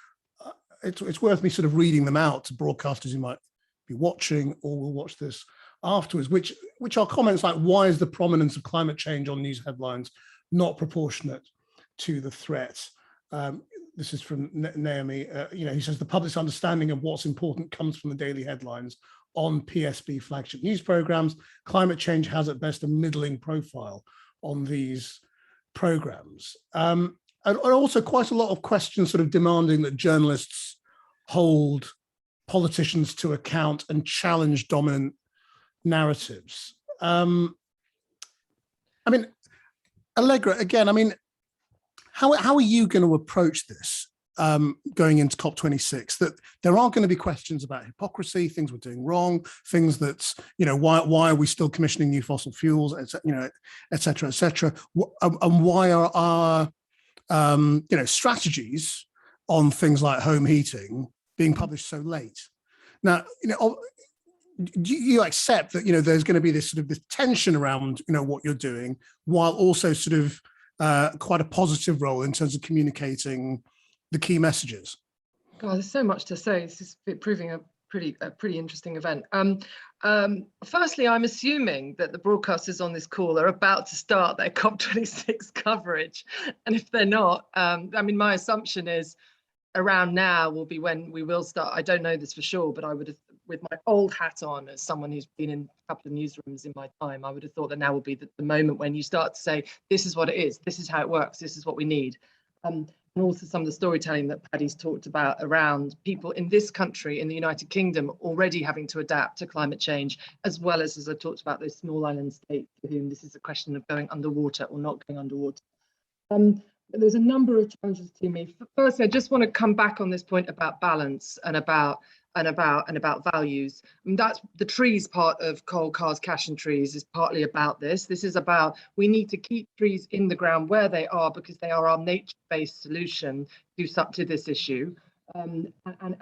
it's worth me sort of reading them out to broadcasters who might be watching or will watch this afterwards, which are comments like, why is the prominence of climate change on news headlines not proportionate to the threat? This is from Naomi. He says the public's understanding of what's important comes from the daily headlines on PSB flagship news programs. Climate change has at best a middling profile on these programs. And also quite a lot of questions sort of demanding that journalists hold politicians to account and challenge dominant narratives. I mean, Allegra, again, I mean, how are you going to approach this going into COP26? That there are going to be questions about hypocrisy, things we're doing wrong, things that, why are we still commissioning new fossil fuels, et cetera, and why are our, strategies on things like home heating being published so late? Now, do you accept that, there's going to be this sort of this tension around, what you're doing, while also sort of quite a positive role in terms of communicating the key messages? God, there's so much to say. This is proving a pretty interesting event. Firstly, I'm assuming that the broadcasters on this call are about to start their COP26 coverage, and if they're not, I mean, my assumption is around now will be when we will start. I don't know this for sure, but I would have, with my old hat on as someone who's been in a couple of newsrooms in my time, I would have thought that now will be the moment when you start to say, this is what it is, this is how it works, this is what we need. And also some of the storytelling that Paddy's talked about around people in this country, in the United Kingdom, already having to adapt to climate change, as well as I talked about, those small island states for whom this is a question of going underwater or not going underwater. There's a number of challenges to me. Firstly, I just want to come back on this point about balance and about values. And that's the trees part of coal, cars, cash and trees is partly about this. This is about, we need to keep trees in the ground where they are because they are our nature-based solution to this issue. And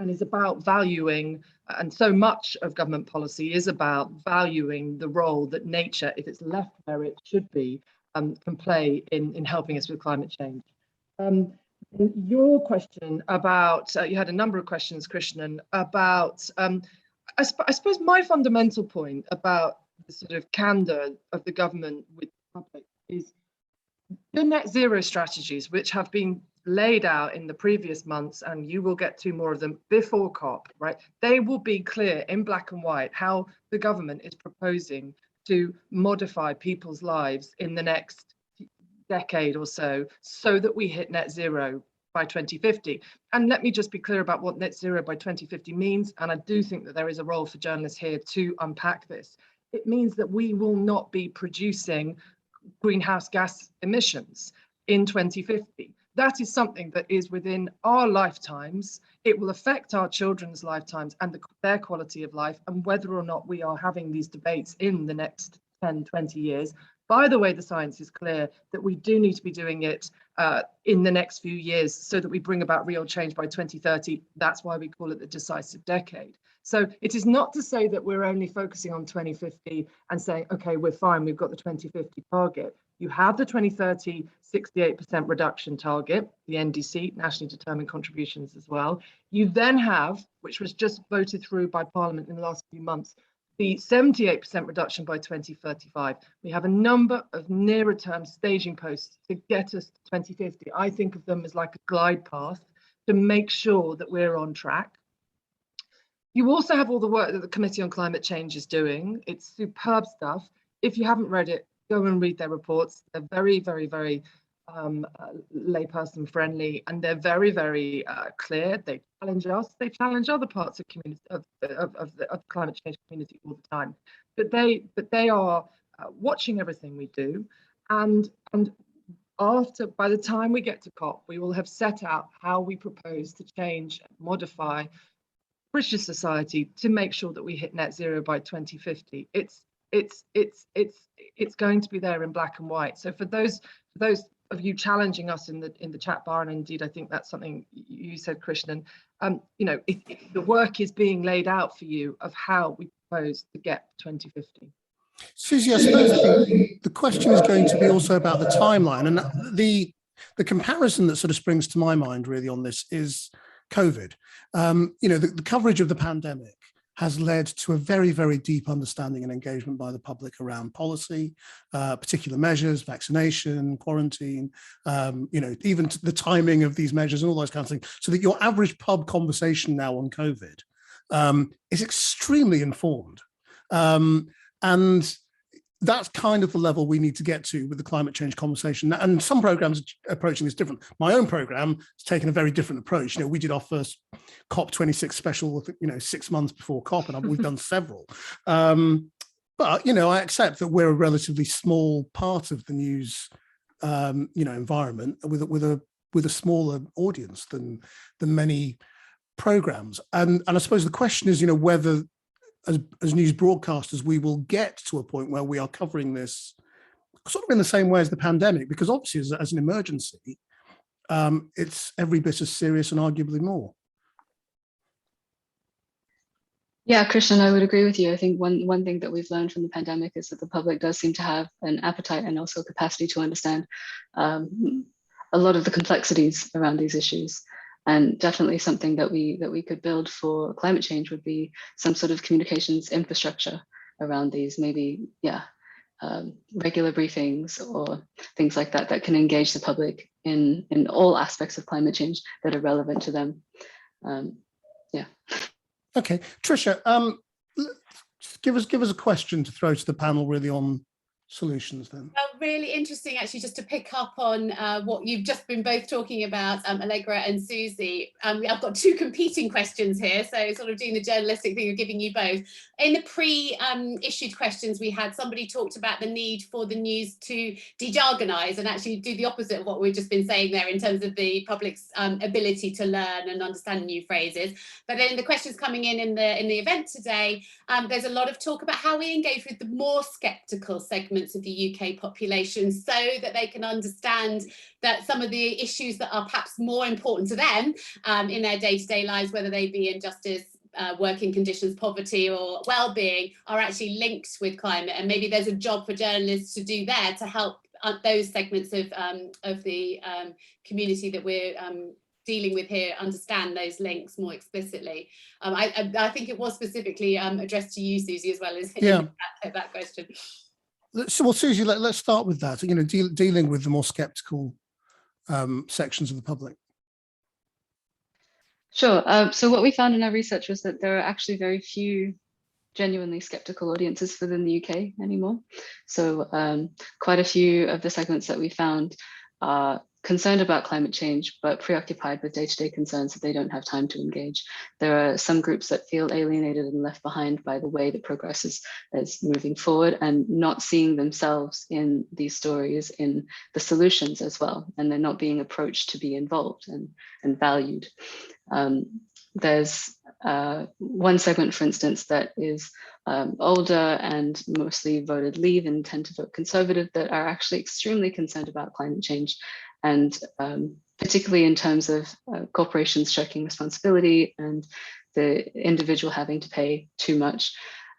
is about valuing, and so much of government policy is about valuing the role that nature, if it's left where it should be, can play in helping us with climate change. Your question about, you had a number of questions, Krishnan, about, I suppose my fundamental point about the sort of candor of the government with the public is the net zero strategies, which have been laid out in the previous months, and you will get two more of them before COP, right? They will be clear in black and white how the government is proposing to modify people's lives in the next decade or so that we hit net zero by 2050. And let me just be clear about what net zero by 2050 means. And I do think that there is a role for journalists here to unpack this. It means that we will not be producing greenhouse gas emissions in 2050. That is something that is within our lifetimes. It will affect our children's lifetimes and their quality of life, and whether or not we are having these debates in the next 10, 20 years. By the way, the science is clear that we do need to be doing it in the next few years so that we bring about real change by 2030. That's why we call it the decisive decade. So it is not to say that we're only focusing on 2050 and saying, okay, we're fine, we've got the 2050 target. You have the 2030 68% reduction target, the NDC, nationally determined contributions as well. You then have, which was just voted through by Parliament in the last few months, the 78% reduction by 2035. We have a number of nearer term staging posts to get us to 2050. I think of them as like a glide path to make sure that we're on track. You also have all the work that the Committee on Climate Change is doing. It's superb stuff. If you haven't read it, go and read their reports. They're very, very, very layperson friendly, and they're very, very clear. They challenge us. They challenge other parts of community of the climate change community all the time. But they are watching everything we do, and by the time we get to COP, we will have set out how we propose to change, modify British society to make sure that we hit net zero by 2050. It's going to be there in black and white. So for those of you challenging us in the chat bar, and indeed I think that's something you said, Krishnan, the work is being laid out for you of how we propose to get 2050. Susie, I suppose the question is going to be also about the timeline, and the comparison that sort of springs to my mind really on this is COVID. The coverage of the pandemic has led to a very, very deep understanding and engagement by the public around policy, particular measures, vaccination, quarantine, even the timing of these measures and all those kinds of things, so that your average pub conversation now on COVID is extremely informed. And that's kind of the level we need to get to with the climate change conversation. And some programs are approaching this different. My own program has taken a very different approach. We did our first COP26 special, 6 months before COP, and we've done several. But I accept that we're a relatively small part of the news, environment with a smaller audience than many programs. And I suppose the question is, whether as news broadcasters, we will get to a point where we are covering this sort of in the same way as the pandemic, because obviously as an emergency, it's every bit as serious and arguably more. Yeah, Krishnan, I would agree with you. I think one thing that we've learned from the pandemic is that the public does seem to have an appetite and also capacity to understand a lot of the complexities around these issues. And definitely something that we could build for climate change would be some sort of communications infrastructure around these, maybe, regular briefings or things like that that can engage the public in all aspects of climate change that are relevant to them. Okay, Tricia, give us a question to throw to the panel really on solutions then. Well, really interesting actually, just to pick up on what you've just been both talking about, Allegra and Susie. I've got two competing questions here, so sort of doing the journalistic thing of giving you both. In the pre-issued questions we had, somebody talked about the need for the news to de-jargonise and actually do the opposite of what we've just been saying there in terms of the public's ability to learn and understand new phrases. But then the questions coming in the event today, there's a lot of talk about how we engage with the more sceptical segments of the UK population so that they can understand that some of the issues that are perhaps more important to them in their day-to-day lives, whether they be injustice, working conditions, poverty or well-being, are actually linked with climate. And maybe there's a job for journalists to do there to help those segments of the community that we're dealing with here understand those links more explicitly. I think it was specifically addressed to you, Susie, as well as that question. So, well, Susie, let's start with that. Dealing with the more sceptical sections of the public. Sure. So what we found in our research was that there are actually very few genuinely skeptical audiences within the UK anymore. So quite a few of the segments that we found are concerned about climate change, but preoccupied with day-to-day concerns that they don't have time to engage. There are some groups that feel alienated and left behind by the way that progress is moving forward and not seeing themselves in these stories, in the solutions as well. And they're not being approached to be involved and valued. There's one segment, for instance, that is older and mostly voted Leave and tend to vote Conservative, that are actually extremely concerned about climate change, and particularly in terms of corporations shirking responsibility and the individual having to pay too much,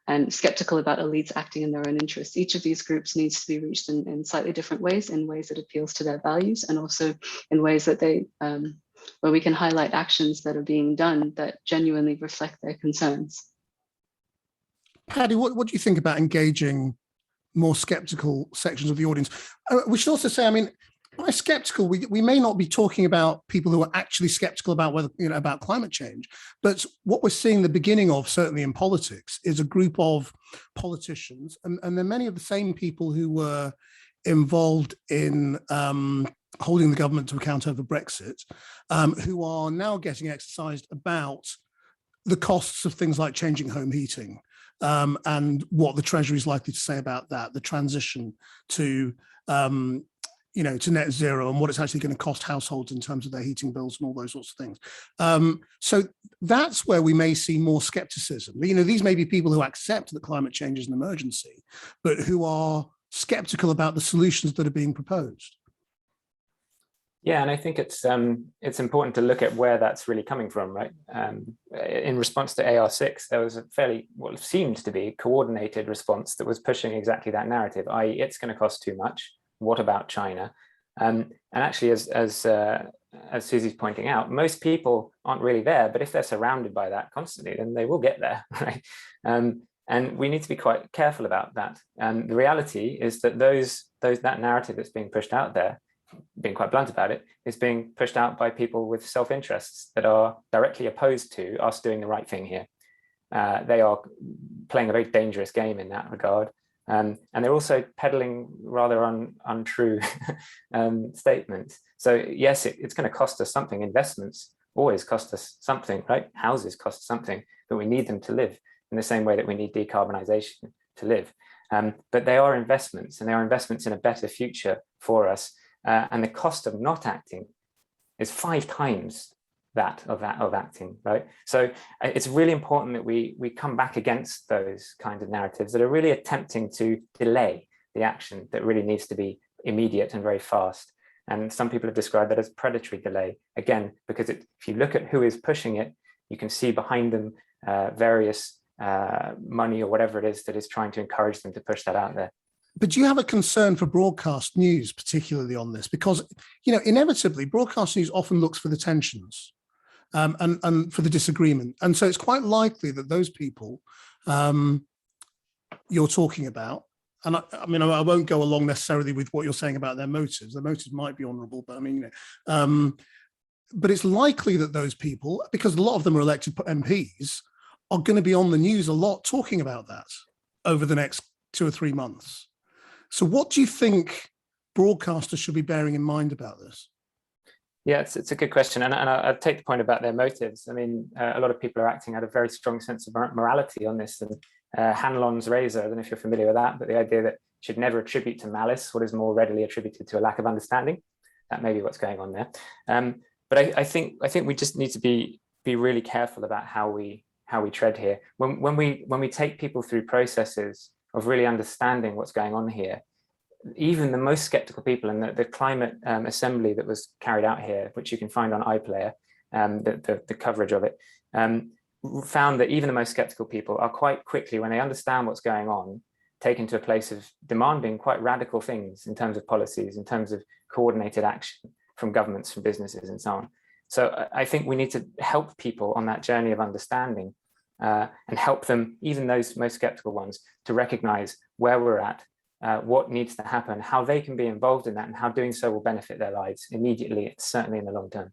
and skeptical about elites acting in their own interests. Each of these groups needs to be reached in slightly different ways, in ways that appeals to their values, and also in ways that they, where we can highlight actions that are being done that genuinely reflect their concerns. Paddy, what do you think about engaging more skeptical sections of the audience? We should also say, I mean, by skeptical, we may not be talking about people who are actually skeptical about whether, about climate change, but what we're seeing the beginning of, certainly in politics, is a group of politicians, and they're many of the same people who were involved in holding the government to account over Brexit, who are now getting exercised about the costs of things like changing home heating, and what the Treasury is likely to say about that, the transition to to net zero, and what it's actually going to cost households in terms of their heating bills and all those sorts of things. So that's where we may see more skepticism. These may be people who accept that climate change is an emergency, but who are skeptical about the solutions that are being proposed. Yeah, and I think it's important to look at where that's really coming from, right? In response to AR6, there was a fairly, what seemed to be, coordinated response that was pushing exactly that narrative, i.e. it's going to cost too much. What about China? And actually, as Susie's pointing out, most people aren't really there, but if they're surrounded by that constantly, then they will get there, right? And we need to be quite careful about that. And the reality is that that narrative that's being pushed out there, being quite blunt about it, is being pushed out by people with self-interests that are directly opposed to us doing the right thing here. They are playing a very dangerous game in that regard. And they're also peddling rather untrue statements. So yes, it's going to cost us something. Investments always cost us something, right? Houses cost something, but we need them to live in the same way that we need decarbonisation to live. But they are investments, and they are investments in a better future for us. And the cost of not acting is 5 times that of acting, right? So it's really important that we come back against those kinds of narratives that are really attempting to delay the action that really needs to be immediate and very fast. And some people have described that as predatory delay, again, because if you look at who is pushing it, you can see behind them various money or whatever it is that is trying to encourage them to push that out there. But do you have a concern for broadcast news, particularly on this? Because, inevitably, broadcast news often looks for the tensions and for the disagreement. And so it's quite likely that those people you're talking about, and I won't go along necessarily with what you're saying about their motives. Their motives might be honourable, but but it's likely that those people, because a lot of them are elected MPs, are going to be on the news a lot talking about that over the next 2 or 3 months. So what do you think broadcasters should be bearing in mind about this? Yeah, it's a good question. And I'll take the point about their motives. I mean, a lot of people are acting out of a very strong sense of morality on this. And Hanlon's razor, I don't know if you're familiar with that, but the idea that you should never attribute to malice what is more readily attributed to a lack of understanding. That may be what's going on there. But I think we just need to be really careful about how we tread here. When we take people through processes of really understanding what's going on here, even the most skeptical people, and the climate assembly that was carried out here, which you can find on iPlayer, the coverage of it, found that even the most skeptical people are quite quickly, when they understand what's going on, taken to a place of demanding quite radical things in terms of policies, in terms of coordinated action from governments, from businesses, and so on. So I think we need to help people on that journey of understanding and help them, even those most skeptical ones, to recognize where we're at, what needs to happen, how they can be involved in that, and how doing so will benefit their lives immediately, certainly in the long term.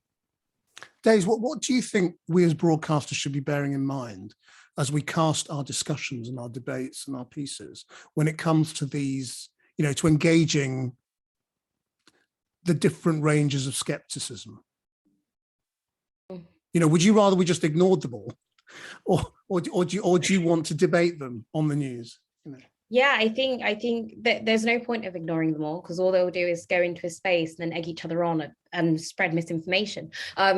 Daze, what do you think we as broadcasters should be bearing in mind as we cast our discussions and our debates and our pieces when it comes to these, to engaging the different ranges of skepticism? Would you rather we just ignored them all, or do you want to debate them on the news? Yeah, I think that there's no point of ignoring them all, because all they'll do is go into a space and then egg each other on and spread misinformation.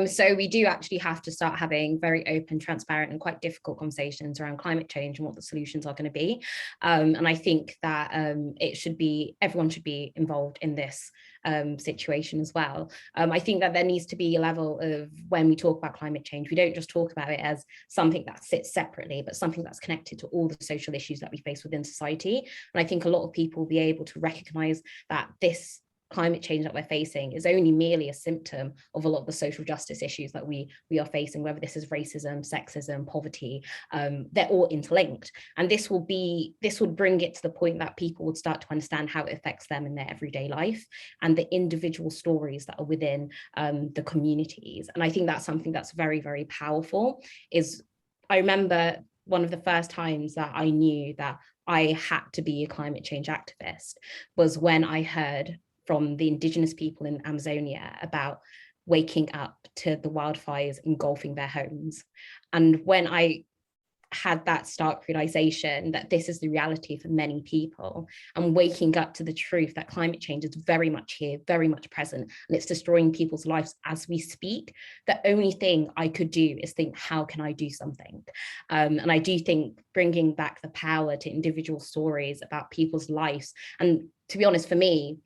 So we do actually have to start having very open, transparent, and quite difficult conversations around climate change and what the solutions are going to be. And I think that everyone should be involved in this situation as well. I think that there needs to be a level of, when we talk about climate change, we don't just talk about it as something that sits separately, but something that's connected to all the social issues that we face within society. And I think a lot of people will be able to recognize that this climate change that we're facing is only merely a symptom of a lot of the social justice issues that we are facing, whether this is racism, sexism, poverty. They're all interlinked, and this would bring it to the point that people would start to understand how it affects them in their everyday life and the individual stories that are within the communities. And I think that's something that's very, very powerful. I remember one of the first times that I knew that I had to be a climate change activist was when I heard from the indigenous people in Amazonia about waking up to the wildfires engulfing their homes. And when I had that stark realization that this is the reality for many people, and waking up to the truth that climate change is very much here, very much present, and it's destroying people's lives as we speak, the only thing I could do is think, how can I do something? And I do think bringing back the power to individual stories about people's lives, and to be honest, for me,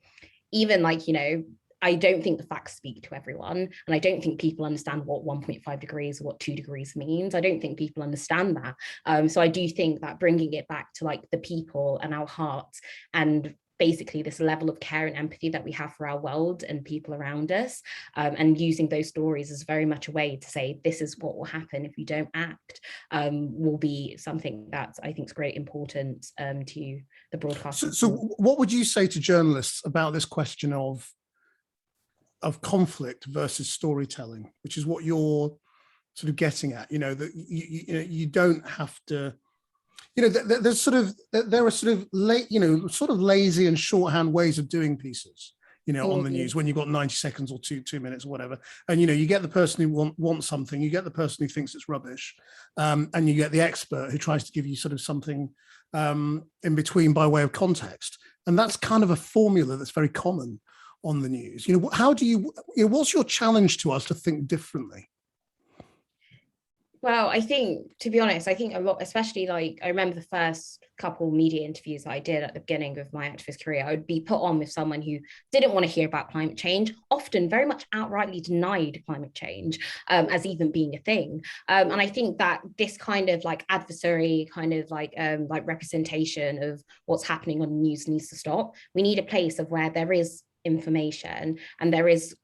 even I don't think the facts speak to everyone, and I don't think people understand what 1.5 degrees or what 2 degrees means. I don't think people understand that. So I do think that bringing it back to the people and our hearts, and basically this level of care and empathy that we have for our world and people around us, and using those stories as very much a way to say, this is what will happen if we don't act, will be something that I think is great importance to the broadcast. So what would you say to journalists about this question of conflict versus storytelling, which is what you're sort of getting at? That you don't have to, there are sort of lazy and shorthand ways of doing pieces, on the news, when you've got 90 seconds or two minutes or whatever. And, you get the person who wants something, you get the person who thinks it's rubbish, and you get the expert who tries to give you sort of something in between by way of context. And that's kind of a formula that's very common on the news. How do you, what's your challenge to us to think differently? Well, I think, to be honest, I think a lot, especially I remember the first couple media interviews that I did at the beginning of my activist career, I would be put on with someone who didn't want to hear about climate change, often very much outrightly denied climate change as even being a thing. And I think that this kind of adversary kind of representation of what's happening on the news needs to stop. We need a place of where there is information and there is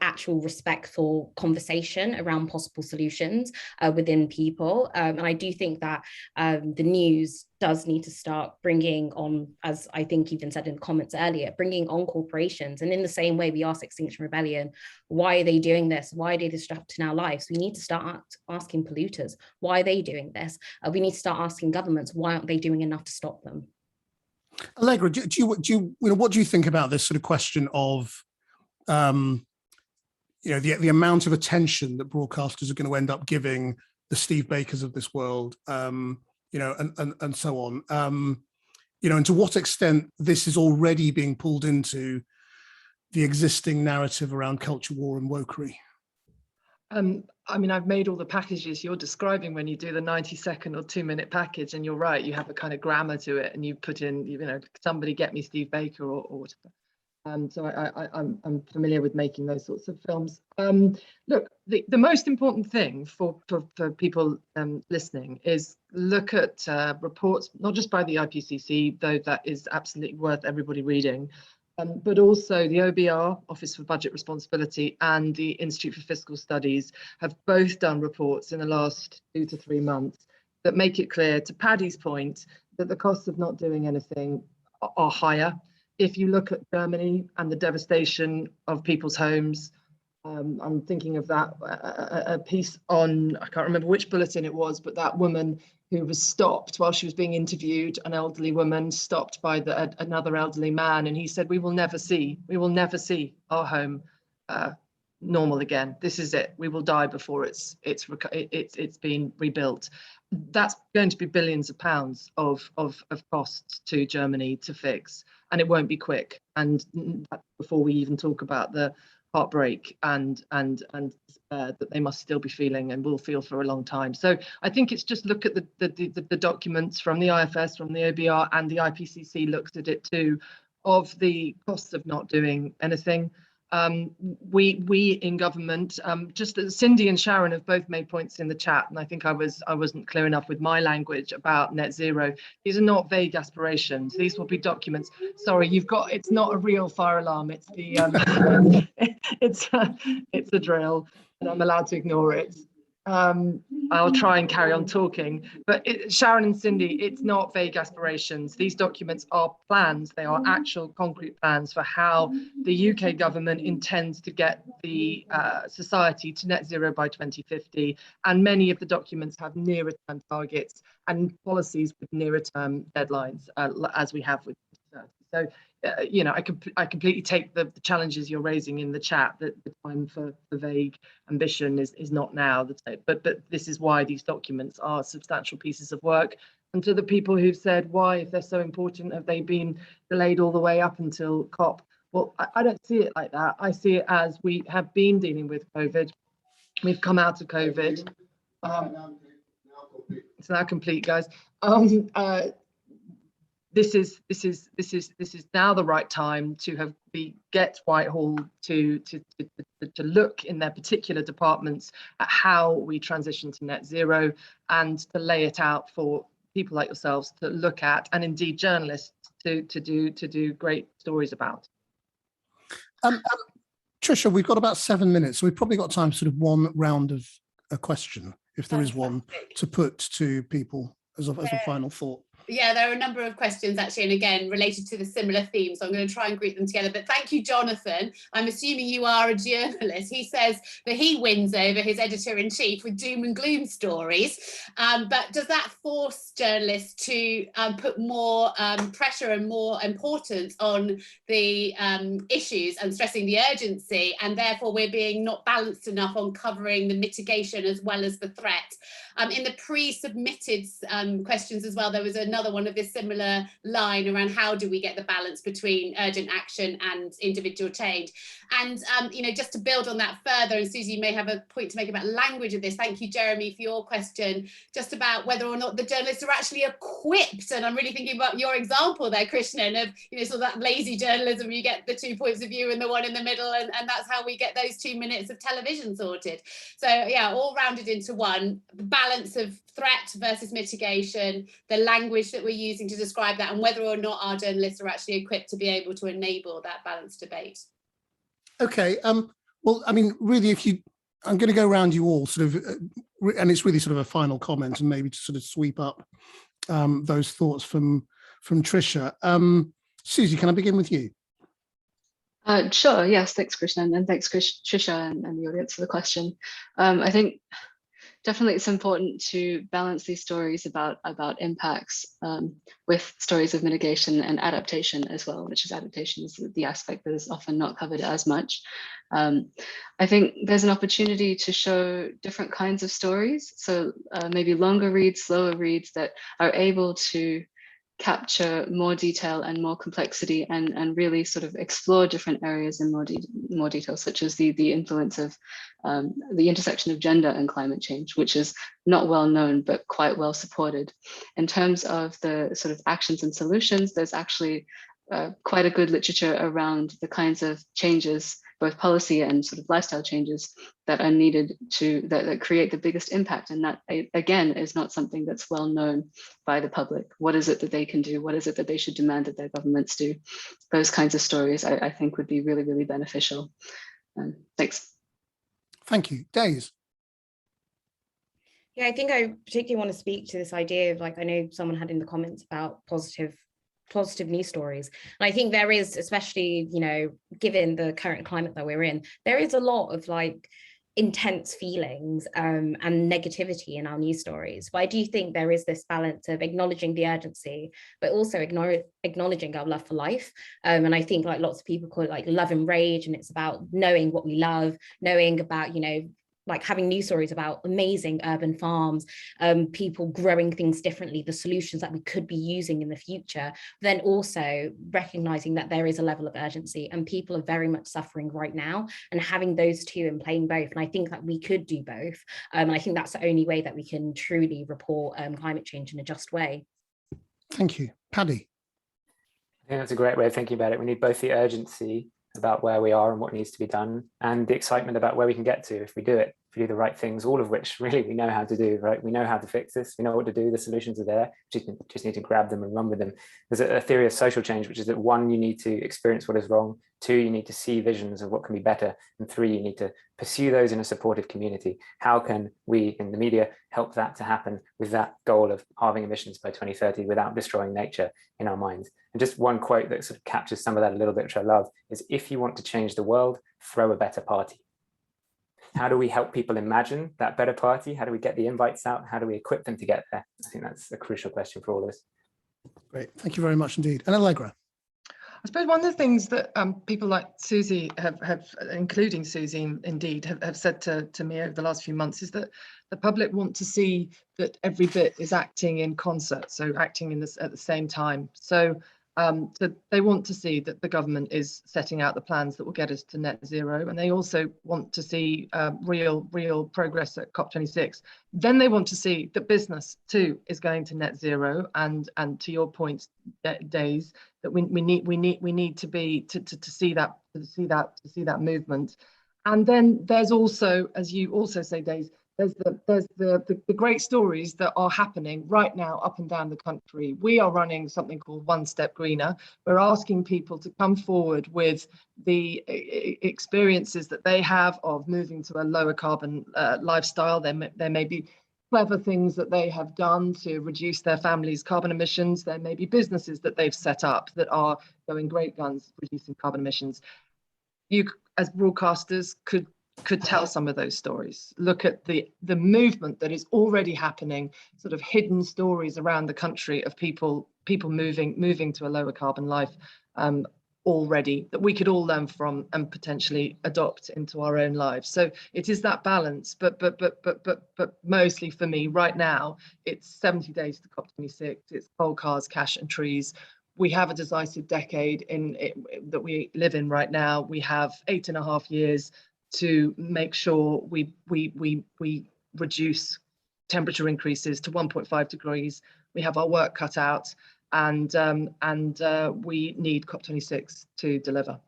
actual respectful conversation around possible solutions within people. And I do think that the news does need to start bringing on, as I think even said in the comments earlier, bringing on corporations. And in the same way we asked Extinction Rebellion, why are they doing this? Why are they disrupting our lives? We need to start asking polluters, why are they doing this? We need to start asking governments, why aren't they doing enough to stop them? Allegra, what do you think about this sort of question of the amount of attention that broadcasters are going to end up giving the Steve Bakers of this world, and so on, and to what extent this is already being pulled into the existing narrative around culture war and wokery? I mean, I've made all the packages you're describing when you do the 90-second or 2-minute package, and you're right, you have a kind of grammar to it, and you put in, somebody get me Steve Baker or whatever. So I'm familiar with making those sorts of films. Look, the most important thing for people listening is look at reports, not just by the IPCC, though that is absolutely worth everybody reading, but also the OBR, Office for Budget Responsibility, and the Institute for Fiscal Studies have both done reports in the last 2 to 3 months that make it clear, to Paddy's point, that the costs of not doing anything are higher. If you look at Germany and the devastation of people's homes, I'm thinking of that, a piece on, I can't remember which bulletin it was, but that woman who was stopped while she was being interviewed, an elderly woman stopped by another elderly man, and he said, we will never see our home normal again. This is it. We will die before it's been rebuilt. That's going to be billions of pounds of costs to Germany to fix, and it won't be quick. And before we even talk about the heartbreak and that they must still be feeling and will feel for a long time. So I think it's just look at the documents from the IFS, from the OBR, and the IPCC looks at it too, of the costs of not doing anything. We in government, just as Cindy and Sharon have both made points in the chat, and I think I wasn't clear enough with my language about net zero. These are not vague aspirations. These will be documents. Sorry, it's not a real fire alarm. It's the it's a drill, and I'm allowed to ignore it. I'll try and carry on talking, but Sharon and Cindy, it's not vague aspirations. These documents are plans. They are actual concrete plans for how the UK government intends to get the society to net zero by 2050. And many of the documents have nearer term targets and policies with nearer term deadlines, as we have with 2030. So, you know, I completely take the challenges you're raising in the chat, that the time for vague ambition is not now. But this is why these documents are substantial pieces of work. And to the people who've said, why, if they're so important, have they been delayed all the way up until COP? Well, I don't see it like that. I see it as we have been dealing with COVID. We've come out of COVID. It's now complete, guys. This is now the right time to get Whitehall to look in their particular departments at how we transition to net zero, and to lay it out for people like yourselves to look at, and indeed journalists to do great stories about. Trisha, we've got about 7 minutes, so we've probably got time for sort of one round of a question, if there is one, to put to people as a final thought. Yeah, there are a number of questions actually, and again, related to the similar theme. So I'm going to try and group them together. But thank you, Jonathan. I'm assuming you are a journalist. He says that he wins over his editor-in-chief with doom and gloom stories. But does that force journalists to put more pressure and more importance on the issues and stressing the urgency, and therefore we're being not balanced enough on covering the mitigation as well as the threat? In the pre-submitted questions as well, there was another one of this similar line around how do we get the balance between urgent action and individual change. And, you know, just to build on that further, and Susie, you may have a point to make about language of this. Thank you, Jeremy, for your question, just about whether or not the journalists are actually equipped. And I'm really thinking about your example there, Krishnan, of, you know, sort of that lazy journalism, you get the 2 points of view and the one in the middle, and that's how we get those 2 minutes of television sorted. So yeah, all rounded into one. Balance of threat versus mitigation, the language that we're using to describe that, and whether or not our journalists are actually equipped to be able to enable that balanced debate. Okay, well, I mean, really, I'm going to go around you all sort of, and it's really sort of a final comment, and maybe to sort of sweep up those thoughts from Trisha. Susie, can I begin with you? Sure, yes, thanks, Krishnan, and thanks, Trisha and the audience for the question. I think definitely it's important to balance these stories about impacts with stories of mitigation and adaptation as well, which is adaptation is the aspect that is often not covered as much. I think there's an opportunity to show different kinds of stories. So maybe longer reads, slower reads that are able to capture more detail and more complexity, and really sort of explore different areas in more detail, such as the influence of the intersection of gender and climate change, which is not well known but quite well supported. In terms of the sort of actions and solutions, there's actually quite a good literature around the kinds of changes, both policy and sort of lifestyle changes, that are needed that create the biggest impact. And that, again, is not something that's well known by the public. What is it that they can do? What is it that they should demand that their governments do? Those kinds of stories, I think, would be really, really beneficial. Thanks. Thank you. Daze. Yeah, I think I particularly want to speak to this idea of, like, I know someone had in the comments about positive news stories. And I think there is, especially, you know, given the current climate that we're in, there is a lot of like intense feelings and negativity in our news stories. But I do think there is this balance of acknowledging the urgency, but also acknowledging our love for life. And I think, like, lots of people call it like love and rage, and it's about knowing what we love, knowing about, you know, like having news stories about amazing urban farms, people growing things differently, the solutions that we could be using in the future, then also recognizing that there is a level of urgency and people are very much suffering right now, and having those two and playing both. And I think that we could do both. And I think that's the only way that we can truly report climate change in a just way. Thank you. Paddy. I think that's a great way of thinking about it. We need both the urgency about where we are and what needs to be done, and the excitement about where we can get to if we do it, if we do the right things, all of which really we know how to do, right? We know how to fix this, we know what to do, the solutions are there, just need to grab them and run with them. There's a theory of social change, which is that 1, you need to experience what is wrong, 2, you need to see visions of what can be better, and 3, you need to pursue those in a supportive community. How can we in the media help that to happen with that goal of halving emissions by 2030 without destroying nature in our minds? And just one quote that sort of captures some of that a little bit, which I love, is if you want to change the world, throw a better party. How do we help people imagine that better party? How do we get the invites out? How do we equip them to get there? I think that's a crucial question for all of us. Great, thank you very much indeed. And Allegra. I suppose one of the things that people like Susie have including Susie indeed, have said to me over the last few months is that the public want to see that every bit is acting in concert, so acting in this at the same time. So they want to see that the government is setting out the plans that will get us to net zero, and they also want to see real progress at COP26. Then they want to see that business too is going to net zero, and to your point, Daze, that we need to see that movement. And then there's also, as you also say, Daze, there's the great stories that are happening right now up and down the country. We are running something called One Step Greener. We're asking people to come forward with the experiences that they have of moving to a lower carbon lifestyle. There may be clever things that they have done to reduce their family's carbon emissions. There may be businesses that they've set up that are going great guns reducing carbon emissions. You, as broadcasters, could tell some of those stories. Look at the movement that is already happening, sort of hidden stories around the country of people moving to a lower carbon life already, that we could all learn from and potentially adopt into our own lives. So it is that balance, but mostly for me right now, it's 70 days to COP26. It's coal, cars, cash and trees. We have a decisive decade that we live in right now. We have 8.5 years to make sure we reduce temperature increases to 1.5 degrees. We have our work cut out, and we need COP26 to deliver.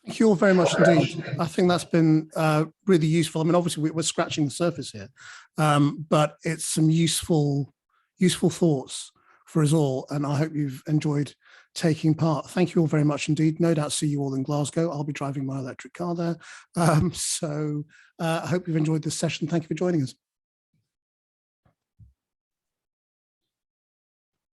Thank you all very much indeed. I think that's been really useful. I mean, obviously we're scratching the surface here, but it's some useful thoughts for us all, and I hope you've enjoyed taking part. Thank you all very much indeed. No doubt see you all in Glasgow. I'll be driving my electric car there. So I hope you've enjoyed this session. Thank you for joining us.